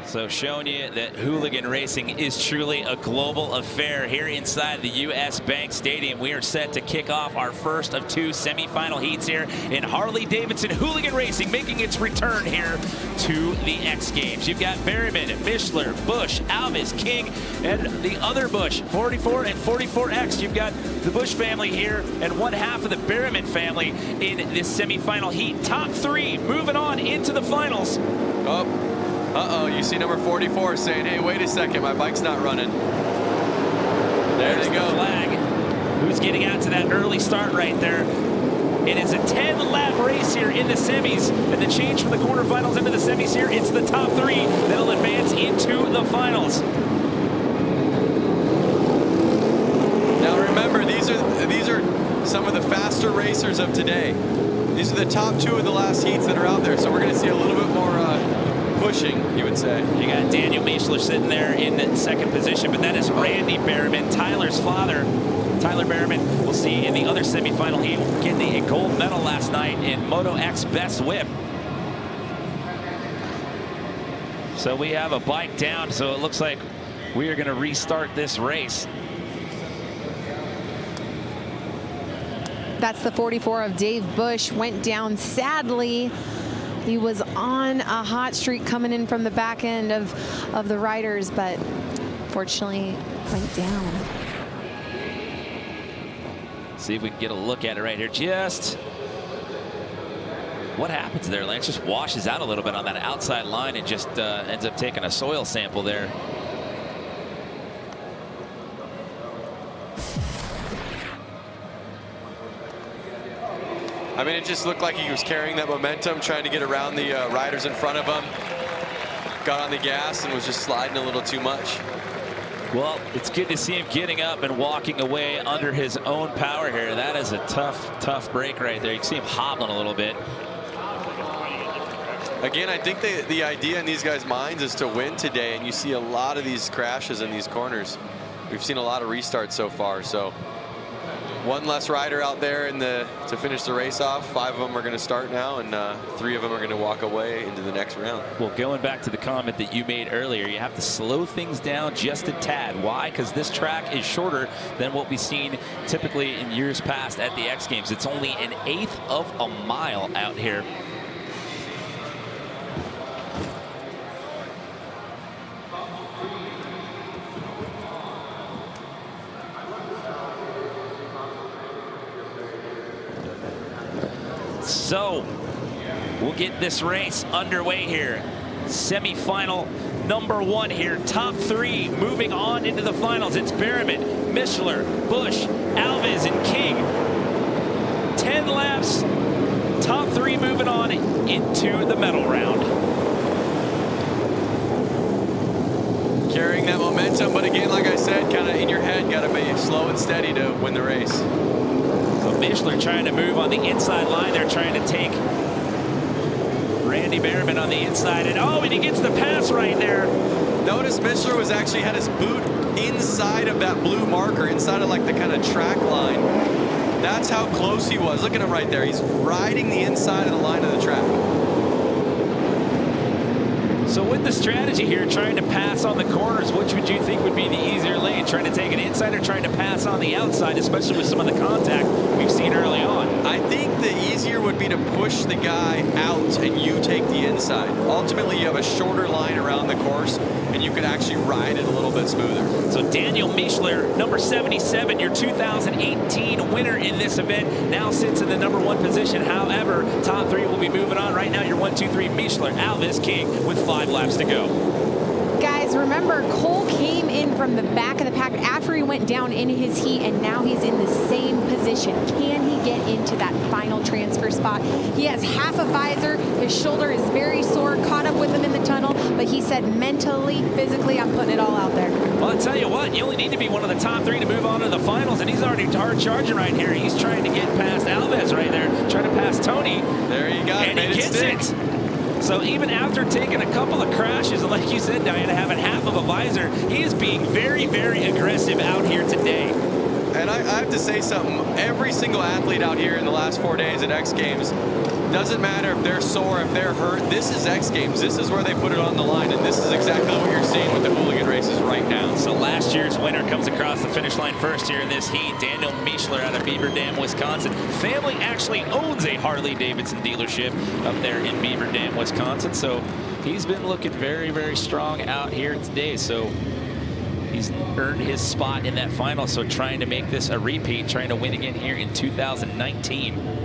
So showing you that hooligan racing is truly a global affair here inside the US Bank Stadium. We are set to kick off our first of 2 semifinal heats here in Harley-Davidson Hooligan Racing, making its return here to the X Games. You've got Berryman, Mishler, Bush, Alvis, King, and the other Bush, 44 and 44X. You've got the Bush family here and one half of the Berryman family in this semifinal heat. Top 3 moving on into the finals. Oh. Uh-oh, you see number 44 saying, hey, wait a second, my bike's not running. There they go. The flag. Who's getting out to that early start right there? It is a 10-lap race here in the semis, and the change from the quarterfinals into the semis here, it's the top 3 that'll advance into the finals. Now remember, these are some of the faster racers of today. These are the top 2 of the last heats that are out there, so we're going to see a little bit more pushing, you would say. You got Daniel Mishler sitting there in the 2nd position, but that is Randy Berryman, Tyler's father. Tyler Berryman, we'll see in the other semifinal heat, getting a gold medal last night in Moto X Best Whip. So we have a bike down, so it looks like we are going to restart this race. That's the 44 of Dave Bush, went down sadly. He was on a hot streak coming in from the back end of the riders, but fortunately went down. See if we can get a look at it right here. Just what happens there, Lance? Just washes out a little bit on that outside line and just ends up taking a soil sample there. I mean, it just looked like he was carrying that momentum, trying to get around the riders in front of him. Got on the gas and was just sliding a little too much. Well, it's good to see him getting up and walking away under his own power here. That is a tough break right there. You can see him hobbling a little bit. Again, I think the idea in these guys' minds is to win today, and you see a lot of these crashes in these corners. We've seen a lot of restarts so far, so one less rider out there to finish the race off. 5 of them are going to start now, and 3 of them are going to walk away into the next round. Well, going back to the comment that you made earlier, you have to slow things down just a tad. Why? Because this track is shorter than what we've seen typically in years past at the X Games. It's only 1/8 of a mile out here. So we'll get this race underway here. Semi-final number 1 here. Top 3 moving on into the finals. It's Berriman, Mishler, Busch, Alves, and King. 10 laps. Top 3 moving on into the medal round. Carrying that momentum, but again, like I said, kind of in your head, got to be slow and steady to win the race. So Mishler trying to move on the inside line. They're trying to take Randy Berriman on the inside. And he gets the pass right there. Notice Mishler was actually had his boot inside of that blue marker, inside of like the kind of track line. That's how close he was. Look at him right there. He's riding the inside of the line of the track. So with the strategy here, trying to pass on the corners, which would you think would be the easier lane? Trying to take it inside or trying to pass on the outside, especially with some of the contact we've seen early on? I think the easier would be to push the guy out and you take the inside. Ultimately, you have a shorter line around the course and you could actually ride it a little bit smoother. So Daniel Mishler, number 77, your 2018 winner in this event, now sits in the number 1 position. However, top 3 will be moving on. Right now, you're 1, 2, 3, Mishler, Alves, King with 5 laps to go. Guys, remember, Cole came in from the back of the pack after he went down in his heat, and now he's in the same position. Can he get into that final transfer spot? He has half a visor. His shoulder is very sore, caught up with him in the tunnel, but he said mentally, physically, I'm putting it all out there. Well, I'll tell you what, you only need to be one of the top 3 to move on to the finals, and he's already hard charging right here. He's trying to get past Alves right there, trying to pass Tony. There you go. And he gets it. So even after taking a couple of crashes, and like you said, Diana, having half of a visor, he is being very, very aggressive out here today. And I have to say something. Every single athlete out here in the last 4 days at X Games, doesn't matter if they're sore, if they're hurt, this is X Games. This is where they put it on the line, and this is exactly what you're seeing with the hooligan races right now. So last year's winner comes across the finish line first here in this heat. Daniel Mishler out of Beaver Dam, Wisconsin. Family actually owns a Harley-Davidson dealership up there in Beaver Dam, Wisconsin. So he's been looking very, very strong out here today. So he's earned his spot in that final. So trying to make this a repeat, trying to win again here in 2019.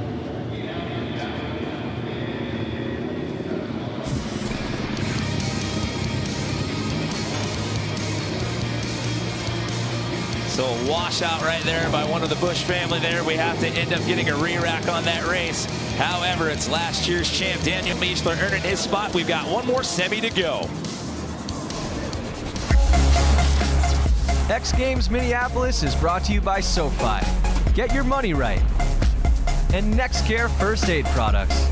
So a washout right there by one of the Busch family there. We have to end up getting a re-rack on that race. However, it's last year's champ, Daniel Mishler, earning his spot. We've got one more semi to go. X Games Minneapolis is brought to you by SoFi. Get your money right. And NextCare First Aid Products.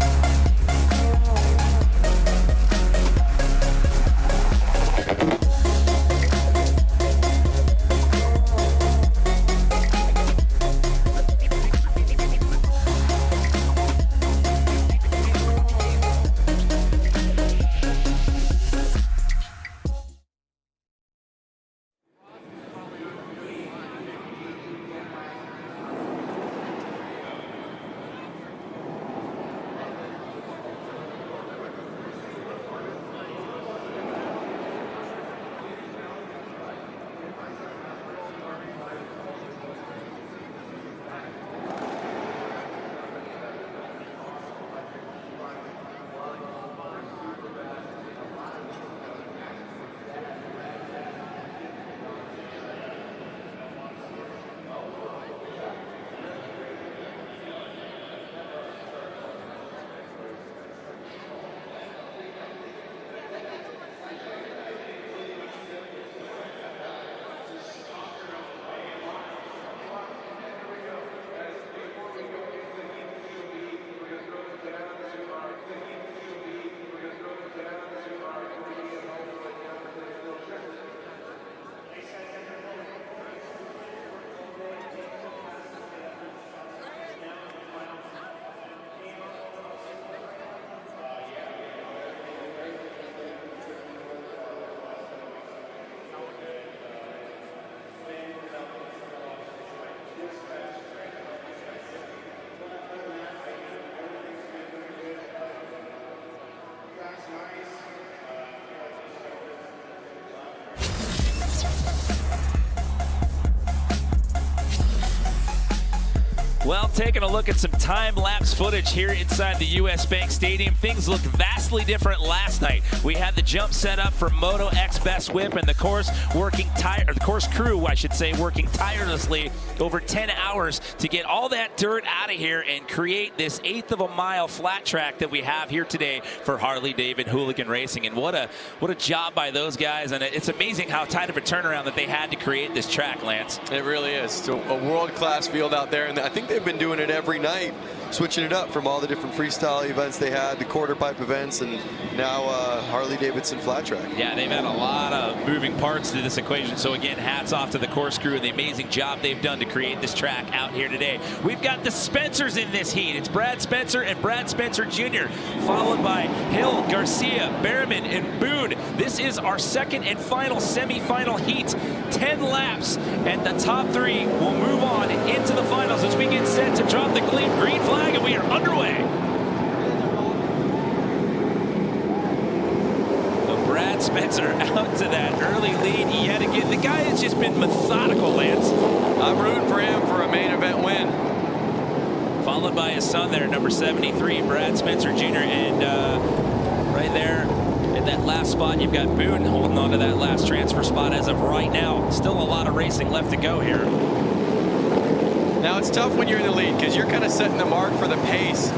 Well, taking a look at some time-lapse footage here inside the US Bank Stadium, things looked vastly different last night. We had the jump set up for Moto X Best Whip, and the course crew, I should say, working tirelessly over 10 hours to get all that dirt out of here and create this 1/8 of a mile flat track that we have here today for Harley-Davidson Hooligan Racing. And what a job by those guys, and it's amazing how tight of a turnaround that they had to create this track, Lance. It really is. So a world-class field out there, and I think they've been doing it every night, switching it up from all the different freestyle events they had, the quarter pipe events, and now Harley-Davidson flat track. Yeah, they've had a lot of moving parts to this equation. So again, hats off to the course crew and the amazing job they've done to create this track out here today. We've got the Spencers in this heat. It's Brad Spencer and Brad Spencer Jr., followed by Hill, Garcia, Behrman, and Boone. This is our second and final semifinal heat. 10 laps, and the top 3 will move on into the finals as we get set to drop the green flag, and we are underway. Brad Spencer out to that early lead yet again. The guy has just been methodical, Lance. I'm rooting for him for a main event win. Followed by his son there, number 73, Brad Spencer Jr. And right there in that last spot, you've got Boone holding on to that last transfer spot as of right now. Still a lot of racing left to go here. Now, it's tough when you're in the lead because you're kind of setting the mark for the pace.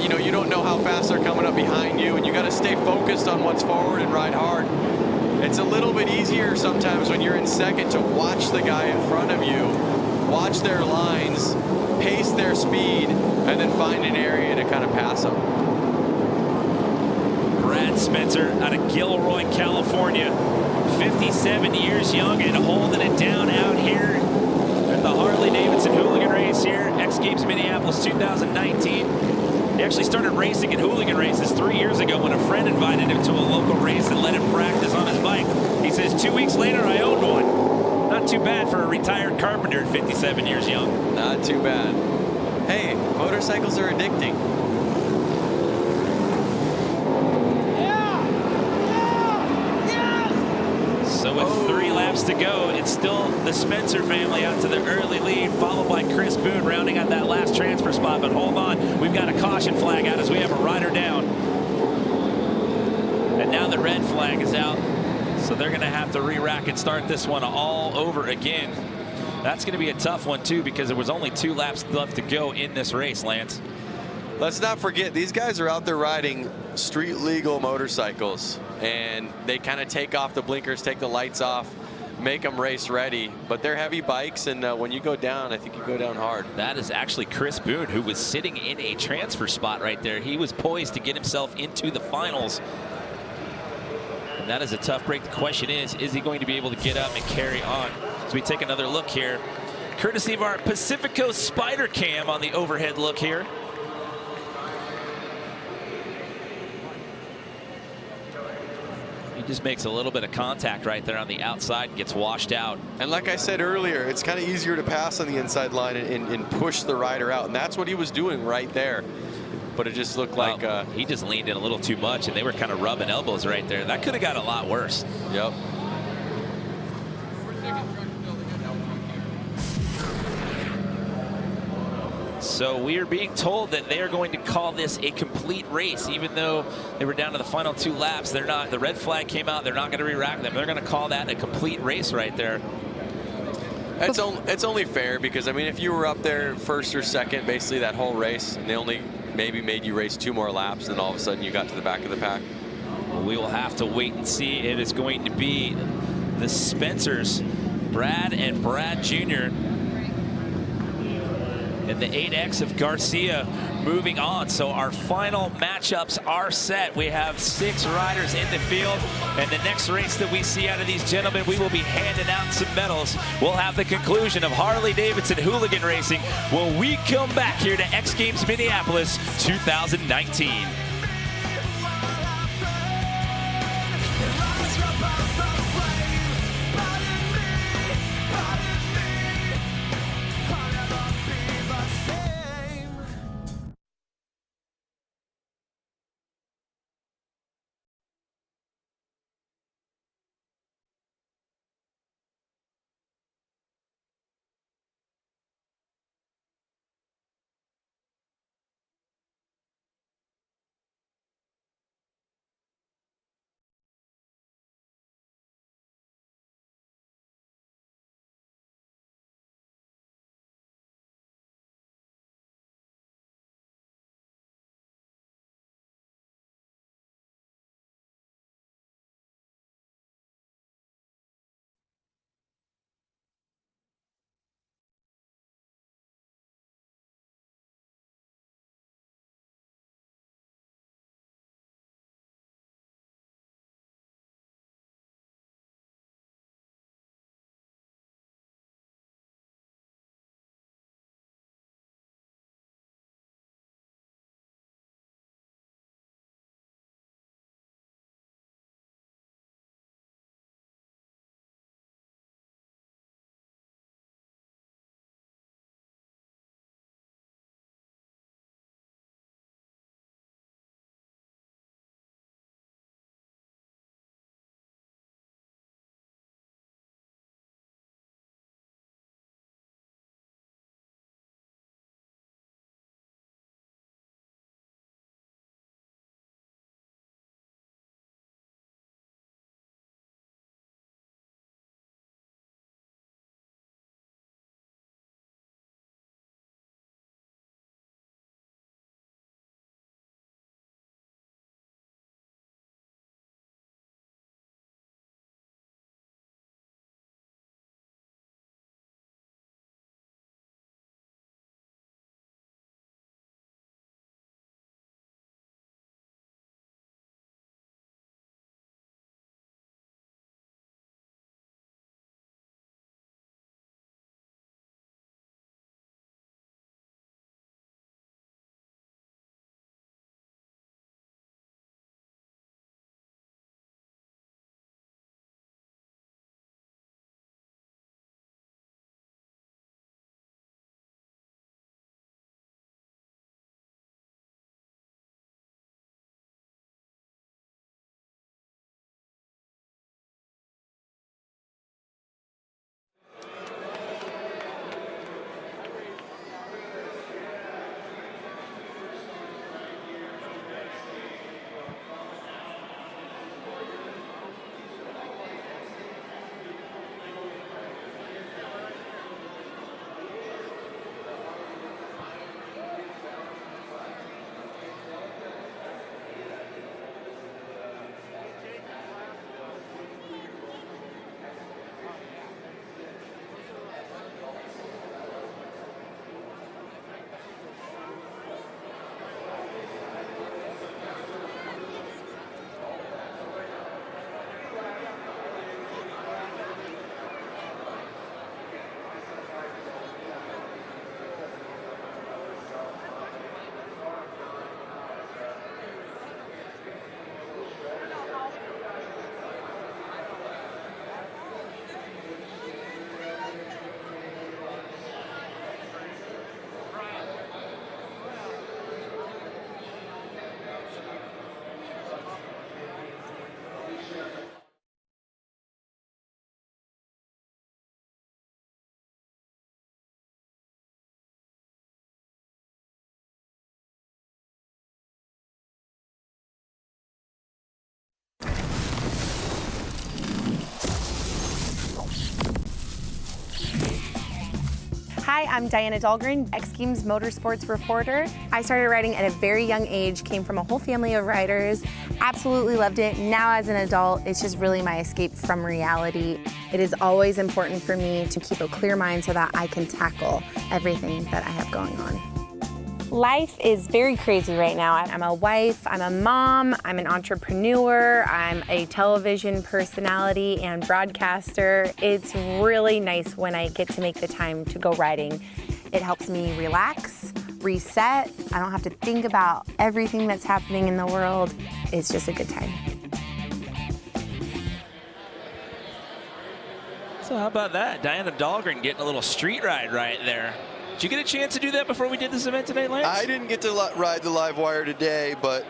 You know, you don't know how fast they're coming up behind you, and you got to stay focused on what's forward and ride hard. It's a little bit easier sometimes when you're in second to watch the guy in front of you, watch their lines, pace their speed, and then find an area to kind of pass them. Brad Spencer out of Gilroy, California, 57 years young and holding it down out here at the Harley-Davidson Hooligan race here, X Games Minneapolis 2019. He actually started racing in hooligan races 3 years ago when a friend invited him to a local race and let him practice on his bike. He says 2 weeks later, I owned one. Not too bad for a retired carpenter at 57 years young. Not too bad. Hey, motorcycles are addicting. So with 3 laps to go, it's still the Spencer family out to the early lead, followed by Chris Boone rounding out that last transfer spot. But hold on, we've got a caution flag out as we have a rider down. And now the red flag is out, so they're going to have to re-rack and start this one all over again. That's going to be a tough one, too, because there was only 2 laps left to go in this race, Lance. Let's not forget, these guys are out there riding street legal motorcycles, and they kind of take off the blinkers, take the lights off, make them race ready. But they're heavy bikes, and when you go down, I think you go down hard. That is actually Chris Boone, who was sitting in a transfer spot right there. He was poised to get himself into the finals. And that is a tough break. The question is he going to be able to get up and carry on? So we take another look here, courtesy of our Pacifico Spider Cam on the overhead look here. He just makes a little bit of contact right there on the outside and gets washed out. And like I said earlier, it's kind of easier to pass on the inside line and push the rider out. And that's what he was doing right there. But it just looked like... he just leaned in a little too much, and they were kind of rubbing elbows right there. That could have got a lot worse. Yep. So we are being told that they are going to call this a complete race, even though they were down to the final 2 laps. They're not. The red flag came out. They're not going to re-rack them. They're going to call that a complete race right there. It's only fair because, I mean, if you were up there first or second basically that whole race, and they only maybe made you race 2 more laps, then all of a sudden you got to the back of the pack. Well, we will have to wait and see. It is going to be the Spencers, Brad and Brad Jr., and the 8X of Garcia moving on. So our final matchups are set. We have 6 riders in the field, and the next race that we see out of these gentlemen, we will be handing out some medals. We'll have the conclusion of Harley-Davidson Hooligan Racing when we come back here to X Games Minneapolis 2019. Hi, I'm Diana Dahlgren, X Games Motorsports reporter. I started riding at a very young age, came from a whole family of riders, absolutely loved it. Now as an adult, it's just really my escape from reality. It is always important for me to keep a clear mind so that I can tackle everything that I have going on. Life is very crazy right now. I'm a wife, I'm a mom, I'm an entrepreneur, I'm a television personality and broadcaster. It's really nice when I get to make the time to go riding. It helps me relax, reset. I don't have to think about everything that's happening in the world. It's just a good time. So how about that? Diana Dahlgren getting a little street ride right there. Did you get a chance to do that before we did this event today, Lance? I didn't get to ride the live wire today, but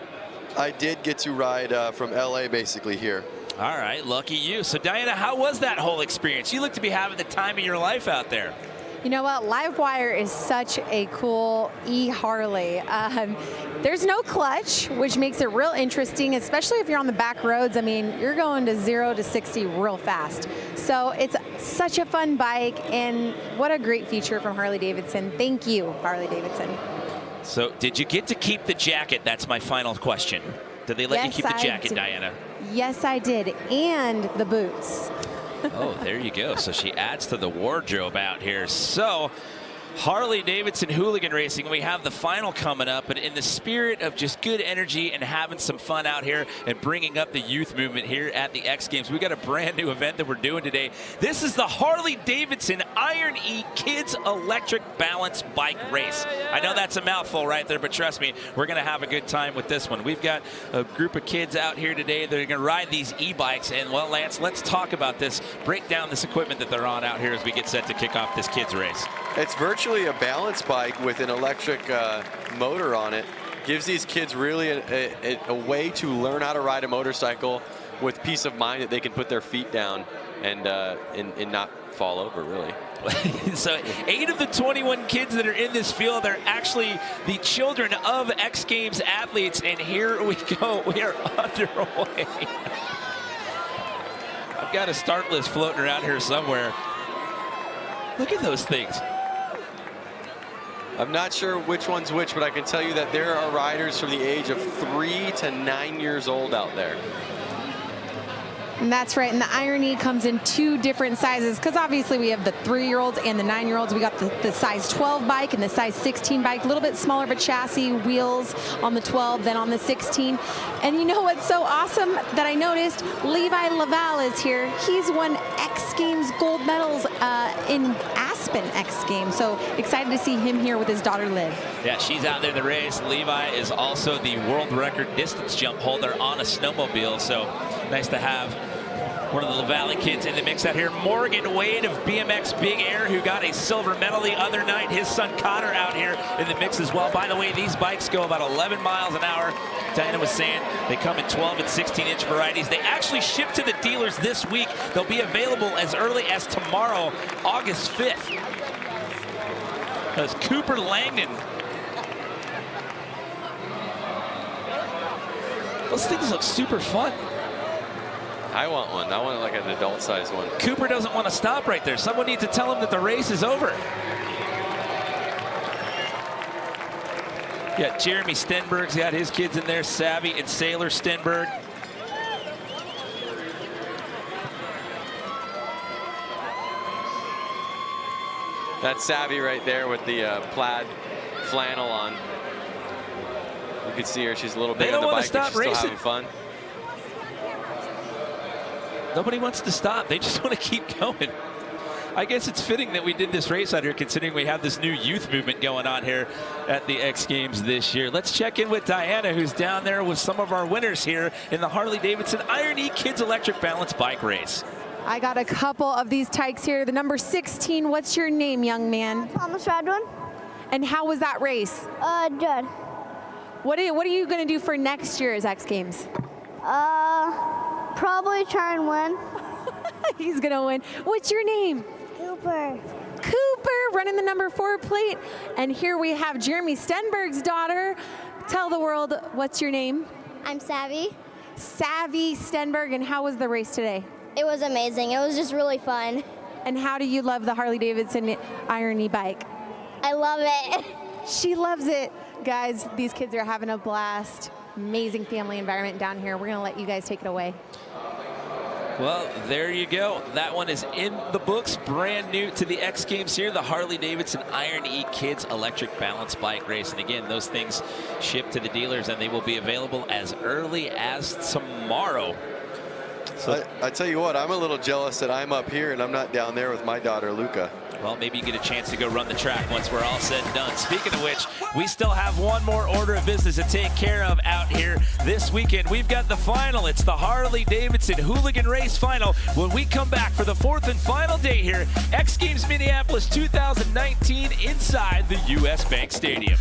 I did get to ride from LA basically here. All right, lucky you. So Diana, how was that whole experience? You look to be having the time of your life out there. You know what? Live wire is such a cool e-Harley. There's no clutch, which makes it real interesting, especially if you're on the back roads. I mean, you're going to 0 to 60 real fast. So it's such a fun bike, and what a great feature from Harley-Davidson. Thank you, Harley-Davidson. So did you get to keep the jacket? That's my final question. Did they let you keep the jacket, Diana? Yes, I did, and the boots. Oh, there you go. So she adds to the wardrobe out here. So Harley-Davidson Hooligan Racing, we have the final coming up, but in the spirit of just good energy and having some fun out here and bringing up the youth movement here at the X Games, we got a brand new event that we're doing today. This is the Harley-Davidson Iron E Kids Electric Balance Bike Race. I know that's a mouthful right there, but trust me, we're going to have a good time with this one. We've got a group of kids out here today that are going to ride these e-bikes, and well, Lance, let's talk about this, break down this equipment that they're on out here as we get set to kick off this kids race. It's virtually a balance bike with an electric motor on it. Gives these kids really a way to learn how to ride a motorcycle with peace of mind that they can put their feet down and not fall over, really. So 8 of the 21 kids that are in this field are actually the children of X Games athletes, and here we go. We are underway. I've got a start list floating around here somewhere. Look at those things. I'm not sure which one's which, but I can tell you that there are riders from the age of 3 to 9 years old out there. And that's right, and the Iron E comes in 2 different sizes, because obviously we have the 3-year-olds and the 9-year-olds. We got the size 12 bike and the size 16 bike, a little bit smaller of a chassis, wheels on the 12 than on the 16. And you know what's so awesome that I noticed? Levi Laval is here. He's won X Games gold medals in Aspen X Games, so excited to see him here with his daughter Liv. Yeah, she's out there in the race. Levi is also the world record distance jump holder on a snowmobile, so nice to have one of the LaValle kids in the mix out here. Morgan Wade of BMX Big Air, who got a silver medal the other night. His son Connor out here in the mix as well. By the way, these bikes go about 11 miles an hour. Diana was saying they come in 12 and 16-inch varieties. They actually ship to the dealers this week. They'll be available as early as tomorrow, August 5th. That's Cooper Langdon. Those things look super fun. I want one. I want like an adult-sized one. Cooper doesn't want to stop right there. Someone needs to tell him that the race is over. Yeah, Jeremy Stenberg's got his kids in there, Savvy and Sailor Stenberg. That's Savvy right there with the plaid flannel on. You can see her. She's a little bit on the bike, but she's still having fun. Nobody wants to stop. They just want to keep going. I guess it's fitting that we did this race out here, considering we have this new youth movement going on here at the X Games this year. Let's check in with Diana, who's down there with some of our winners here in the Harley-Davidson Iron E Kids Electric Balance Bike Race. I got a couple of these tykes here. The number 16, what's your name, young man? Thomas Radwan. And how was that race? Good. What are you going to do for next year's X Games? Probably try and win. He's going to win. What's your name? Cooper. Cooper, running the number 4 plate. And here we have Jeremy Stenberg's daughter. Tell the world, what's your name? I'm Savvy. Savvy Stenberg, and how was the race today? It was amazing. It was just really fun. And how do you love the Harley-Davidson Iron E bike? I love it. She loves it. Guys, these kids are having a blast. Amazing family environment down here. We're going to let you guys take it away. Well, there you go. That one is in the books. Brand new to the X Games here, the Harley-Davidson Iron E Kids Electric Balance Bike Race. And again, those things ship to the dealers, and they will be available as early as tomorrow. So I tell you what, I'm a little jealous that I'm up here and I'm not down there with my daughter, Luca. Well, maybe you get a chance to go run the track once we're all said and done. Speaking of which, we still have one more order of business to take care of out here this weekend. We've got the final. It's the Harley-Davidson Hooligan Race Final. When we come back for the fourth and final day here, X Games Minneapolis 2019 inside the U.S. Bank Stadium.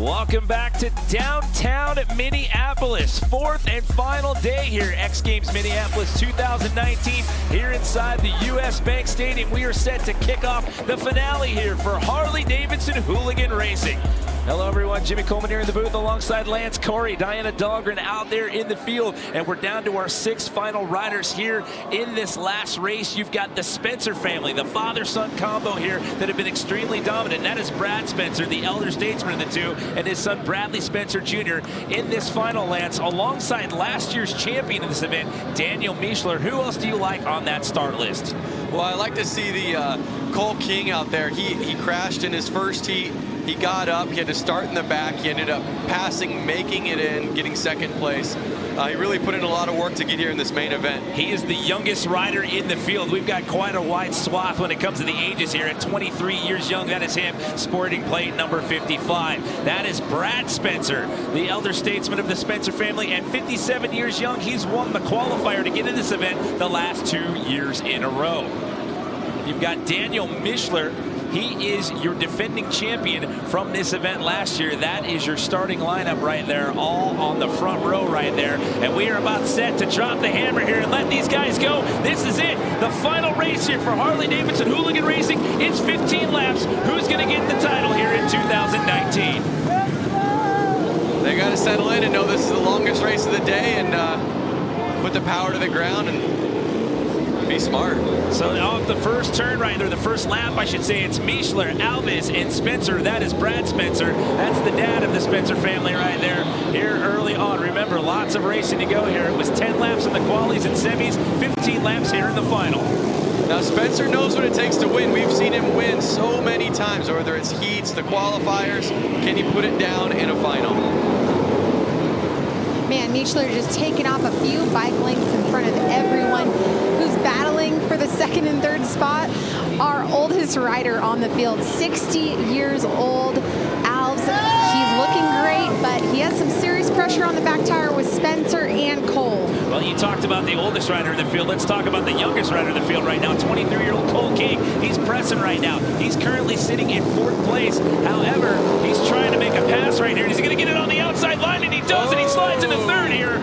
Welcome back to downtown Minneapolis. Fourth and final day here at X Games Minneapolis 2019 here inside the US Bank Stadium. We are set to kick off the finale here for Harley-Davidson Hooligan Racing. Hello everyone, Jimmy Coleman here in the booth alongside Lance Corey, Diana Dahlgren out there in the field, and we're down to our 6 final riders here in this last race. You've got the Spencer family, the father-son combo here that have been extremely dominant. And that is Brad Spencer, the elder statesman of the two, and his son Bradley Spencer Jr. in this final, Lance, alongside last year's champion in this event, Daniel Mischler. Who else do you like on that start list? Well, I like to see the Cole King out there. He crashed in his first heat. He got up, he had to start in the back, he ended up passing, making it in, getting second place. He really put in a lot of work to get here in this main event. He is the youngest rider in the field. We've got quite a wide swath when it comes to the ages here. At 23 years young, that is him, sporting plate number 55. That is Brad Spencer, the elder statesman of the Spencer family, and 57 years young. He's won the qualifier to get in this event the last 2 years in a row. You've got Daniel Mischler. He is your defending champion from this event last year. That is your starting lineup right there, all on the front row right there. And we are about set to drop the hammer here and let these guys go. This is it, the final race here for Harley-Davidson Hooligan Racing. It's 15 laps. Who's going to get the title here in 2019? They got to settle in and know this is the longest race of the day and put the power to the ground and be smart. So off the first turn right there, the first lap, I should say, it's Mischler, Alves, and Spencer. That is Brad Spencer. That's the dad of the Spencer family right there here early on. Remember, lots of racing to go here. It was 10 laps in the qualies and semis, 15 laps here in the final. Now Spencer knows what it takes to win. We've seen him win so many times, whether it's heats, the qualifiers. Can he put it down in a final? Man, Mischler just taking off a few bike lengths in front of everyone who's battling for the second and third spot. Our oldest rider on the field, 60 years old, Alves. He's looking great, but he has some serious pressure on the back tire with Spencer and Cole. Well, you talked about the oldest rider in the field. Let's talk about the youngest rider in the field right now, 23-year-old Cole King. He's pressing right now. He's currently sitting in 4th place. However, he's trying to make a pass right here. He's going to get it on the outside line, and he does, and he slides into 3rd here.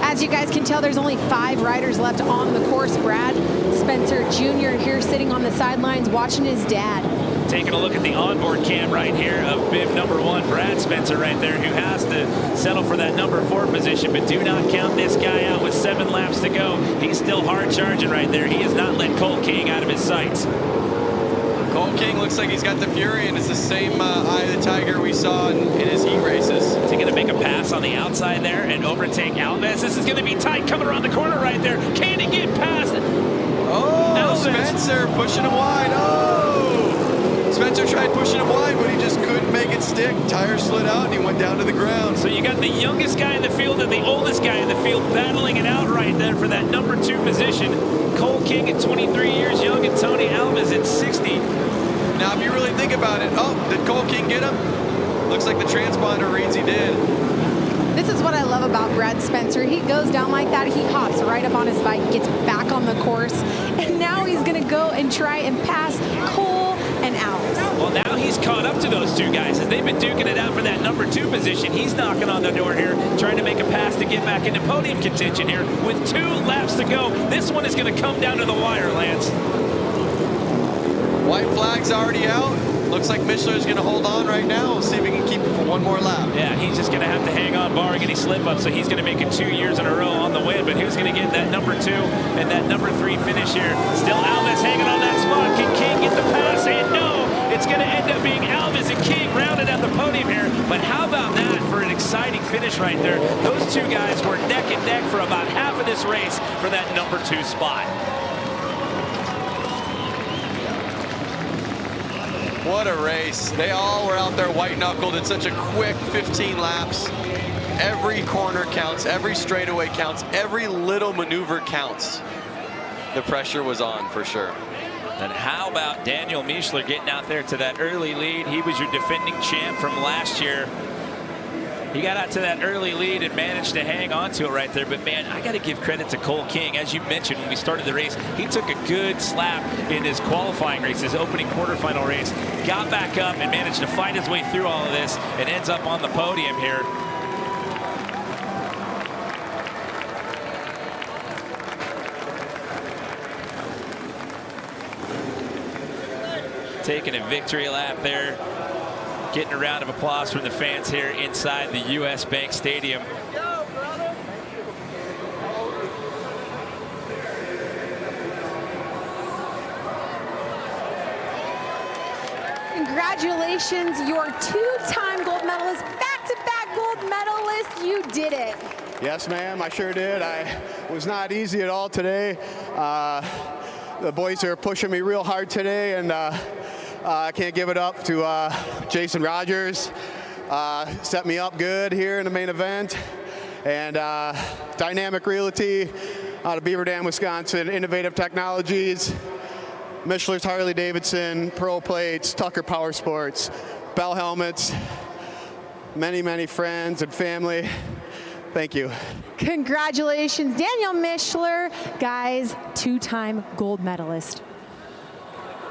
As you guys can tell, there's only 5 riders left on the course. Brad Spencer Jr. here sitting on the sidelines watching his dad. Taking a look at the onboard cam right here of bib number 1, Brad Spencer right there, who has to settle for that number 4 position, but do not count this guy out with 7 laps to go. He's still hard charging right there. He has not let Cole King out of his sights. Cole King looks like he's got the fury, and it's the same eye of the tiger we saw in his heat races. Is he going to make a pass on the outside there and overtake Alves? This is going to be tight coming around the corner right there. Can he get past? Oh, Alves. Spencer pushing him wide. Oh! Spencer tried pushing him wide, but he just couldn't make it stick. Tire slid out, and he went down to the ground. So you got the youngest guy in the field and the oldest guy in the field battling it out right there for that number 2 position. Cole King at 23 years young and Tony Alves at 60. Now, if you really think about it, oh, did Cole King get him? Looks like the transponder reads he did. This is what I love about Brad Spencer. He goes down like that, he hops right up on his bike, gets back on the course, and now he's going to go and try and pass Cole and Alves. Well, now he's caught up to those 2 guys. As they've been duking it out for that number 2 position, he's knocking on the door here, trying to make a pass to get back into podium contention here with 2 laps to go. This one is going to come down to the wire, Lance. White flag's already out. Looks like Mischler's going to hold on right now. We'll see if he can keep it for 1 more lap. Yeah, he's just going to have to hang on, barring any slip-up, so he's going to make it 2 years in a row on the win. But who's going to get that number 2 and that number 3 finish here? Still Alves hanging on that spot. Can King get the pass? And no, it's going to end up being Alves and King rounded at the podium here. But how about that for an exciting finish right there? Those 2 guys were neck and neck for about half of this race for that number 2 spot. What a race. They all were out there white-knuckled in such a quick 15 laps. Every corner counts, every straightaway counts, every little maneuver counts. The pressure was on for sure. And how about Daniel Mischler getting out there to that early lead? He was your defending champ from last year. He got out to that early lead and managed to hang on to it right there. But, man, I got to give credit to Cole King. As you mentioned, when we started the race, he took a good slap in his qualifying race, his opening quarterfinal race, got back up and managed to fight his way through all of this and ends up on the podium here. Taking a victory lap there. Getting a round of applause from the fans here inside the U.S. Bank Stadium. Congratulations, your two-time gold medalist, back-to-back gold medalist. You did it. Yes, ma'am, I sure did. I was not easy at all today. The boys are pushing me real hard today, and I can't give it up to Jason Rogers. Set me up good here in the main event. And Dynamic Realty out of Beaver Dam, Wisconsin, Innovative Technologies, Michelin's Harley-Davidson, Pro Plates, Tucker Power Sports, Bell Helmets, many, many friends and family. Thank you. Congratulations, Daniel Mischler, guys, two-time gold medalist.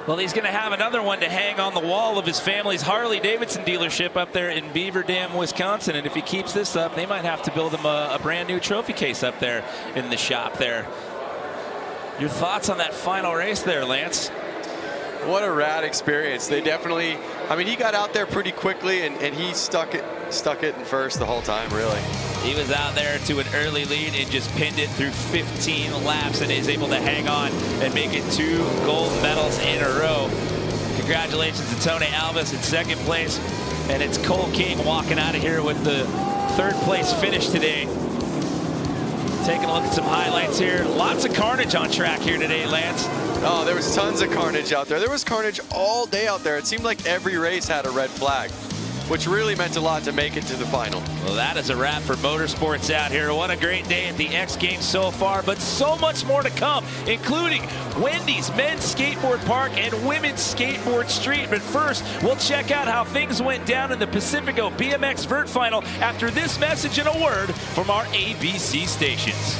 Well, he's going to have another one to hang on the wall of his family's Harley-Davidson dealership up there in Beaver Dam, Wisconsin. And if he keeps this up, they might have to build him a brand new trophy case up there in the shop there. Your thoughts on that final race there, Lance? What a rad experience. They definitely, I mean, he got out there pretty quickly and he stuck it in first the whole time, really. He was out there to an early lead and just pinned it through 15 laps and is able to hang on and make it 2 gold medals in a row. Congratulations to Tony Alves in second place. And it's Cole King walking out of here with the 3rd place finish today. Taking a look at some highlights here. Lots of carnage on track here today, Lance. Oh, there was tons of carnage out there. There was carnage all day out there. It seemed like every race had a red flag, which really meant a lot to make it to the final. Well, that is a wrap for motorsports out here. What a great day at the X Games so far, but so much more to come, including Wendy's Men's Skateboard Park and Women's Skateboard Street. But first, we'll check out how things went down in the Pacifico BMX Vert Final after this message and a word from our ABC stations.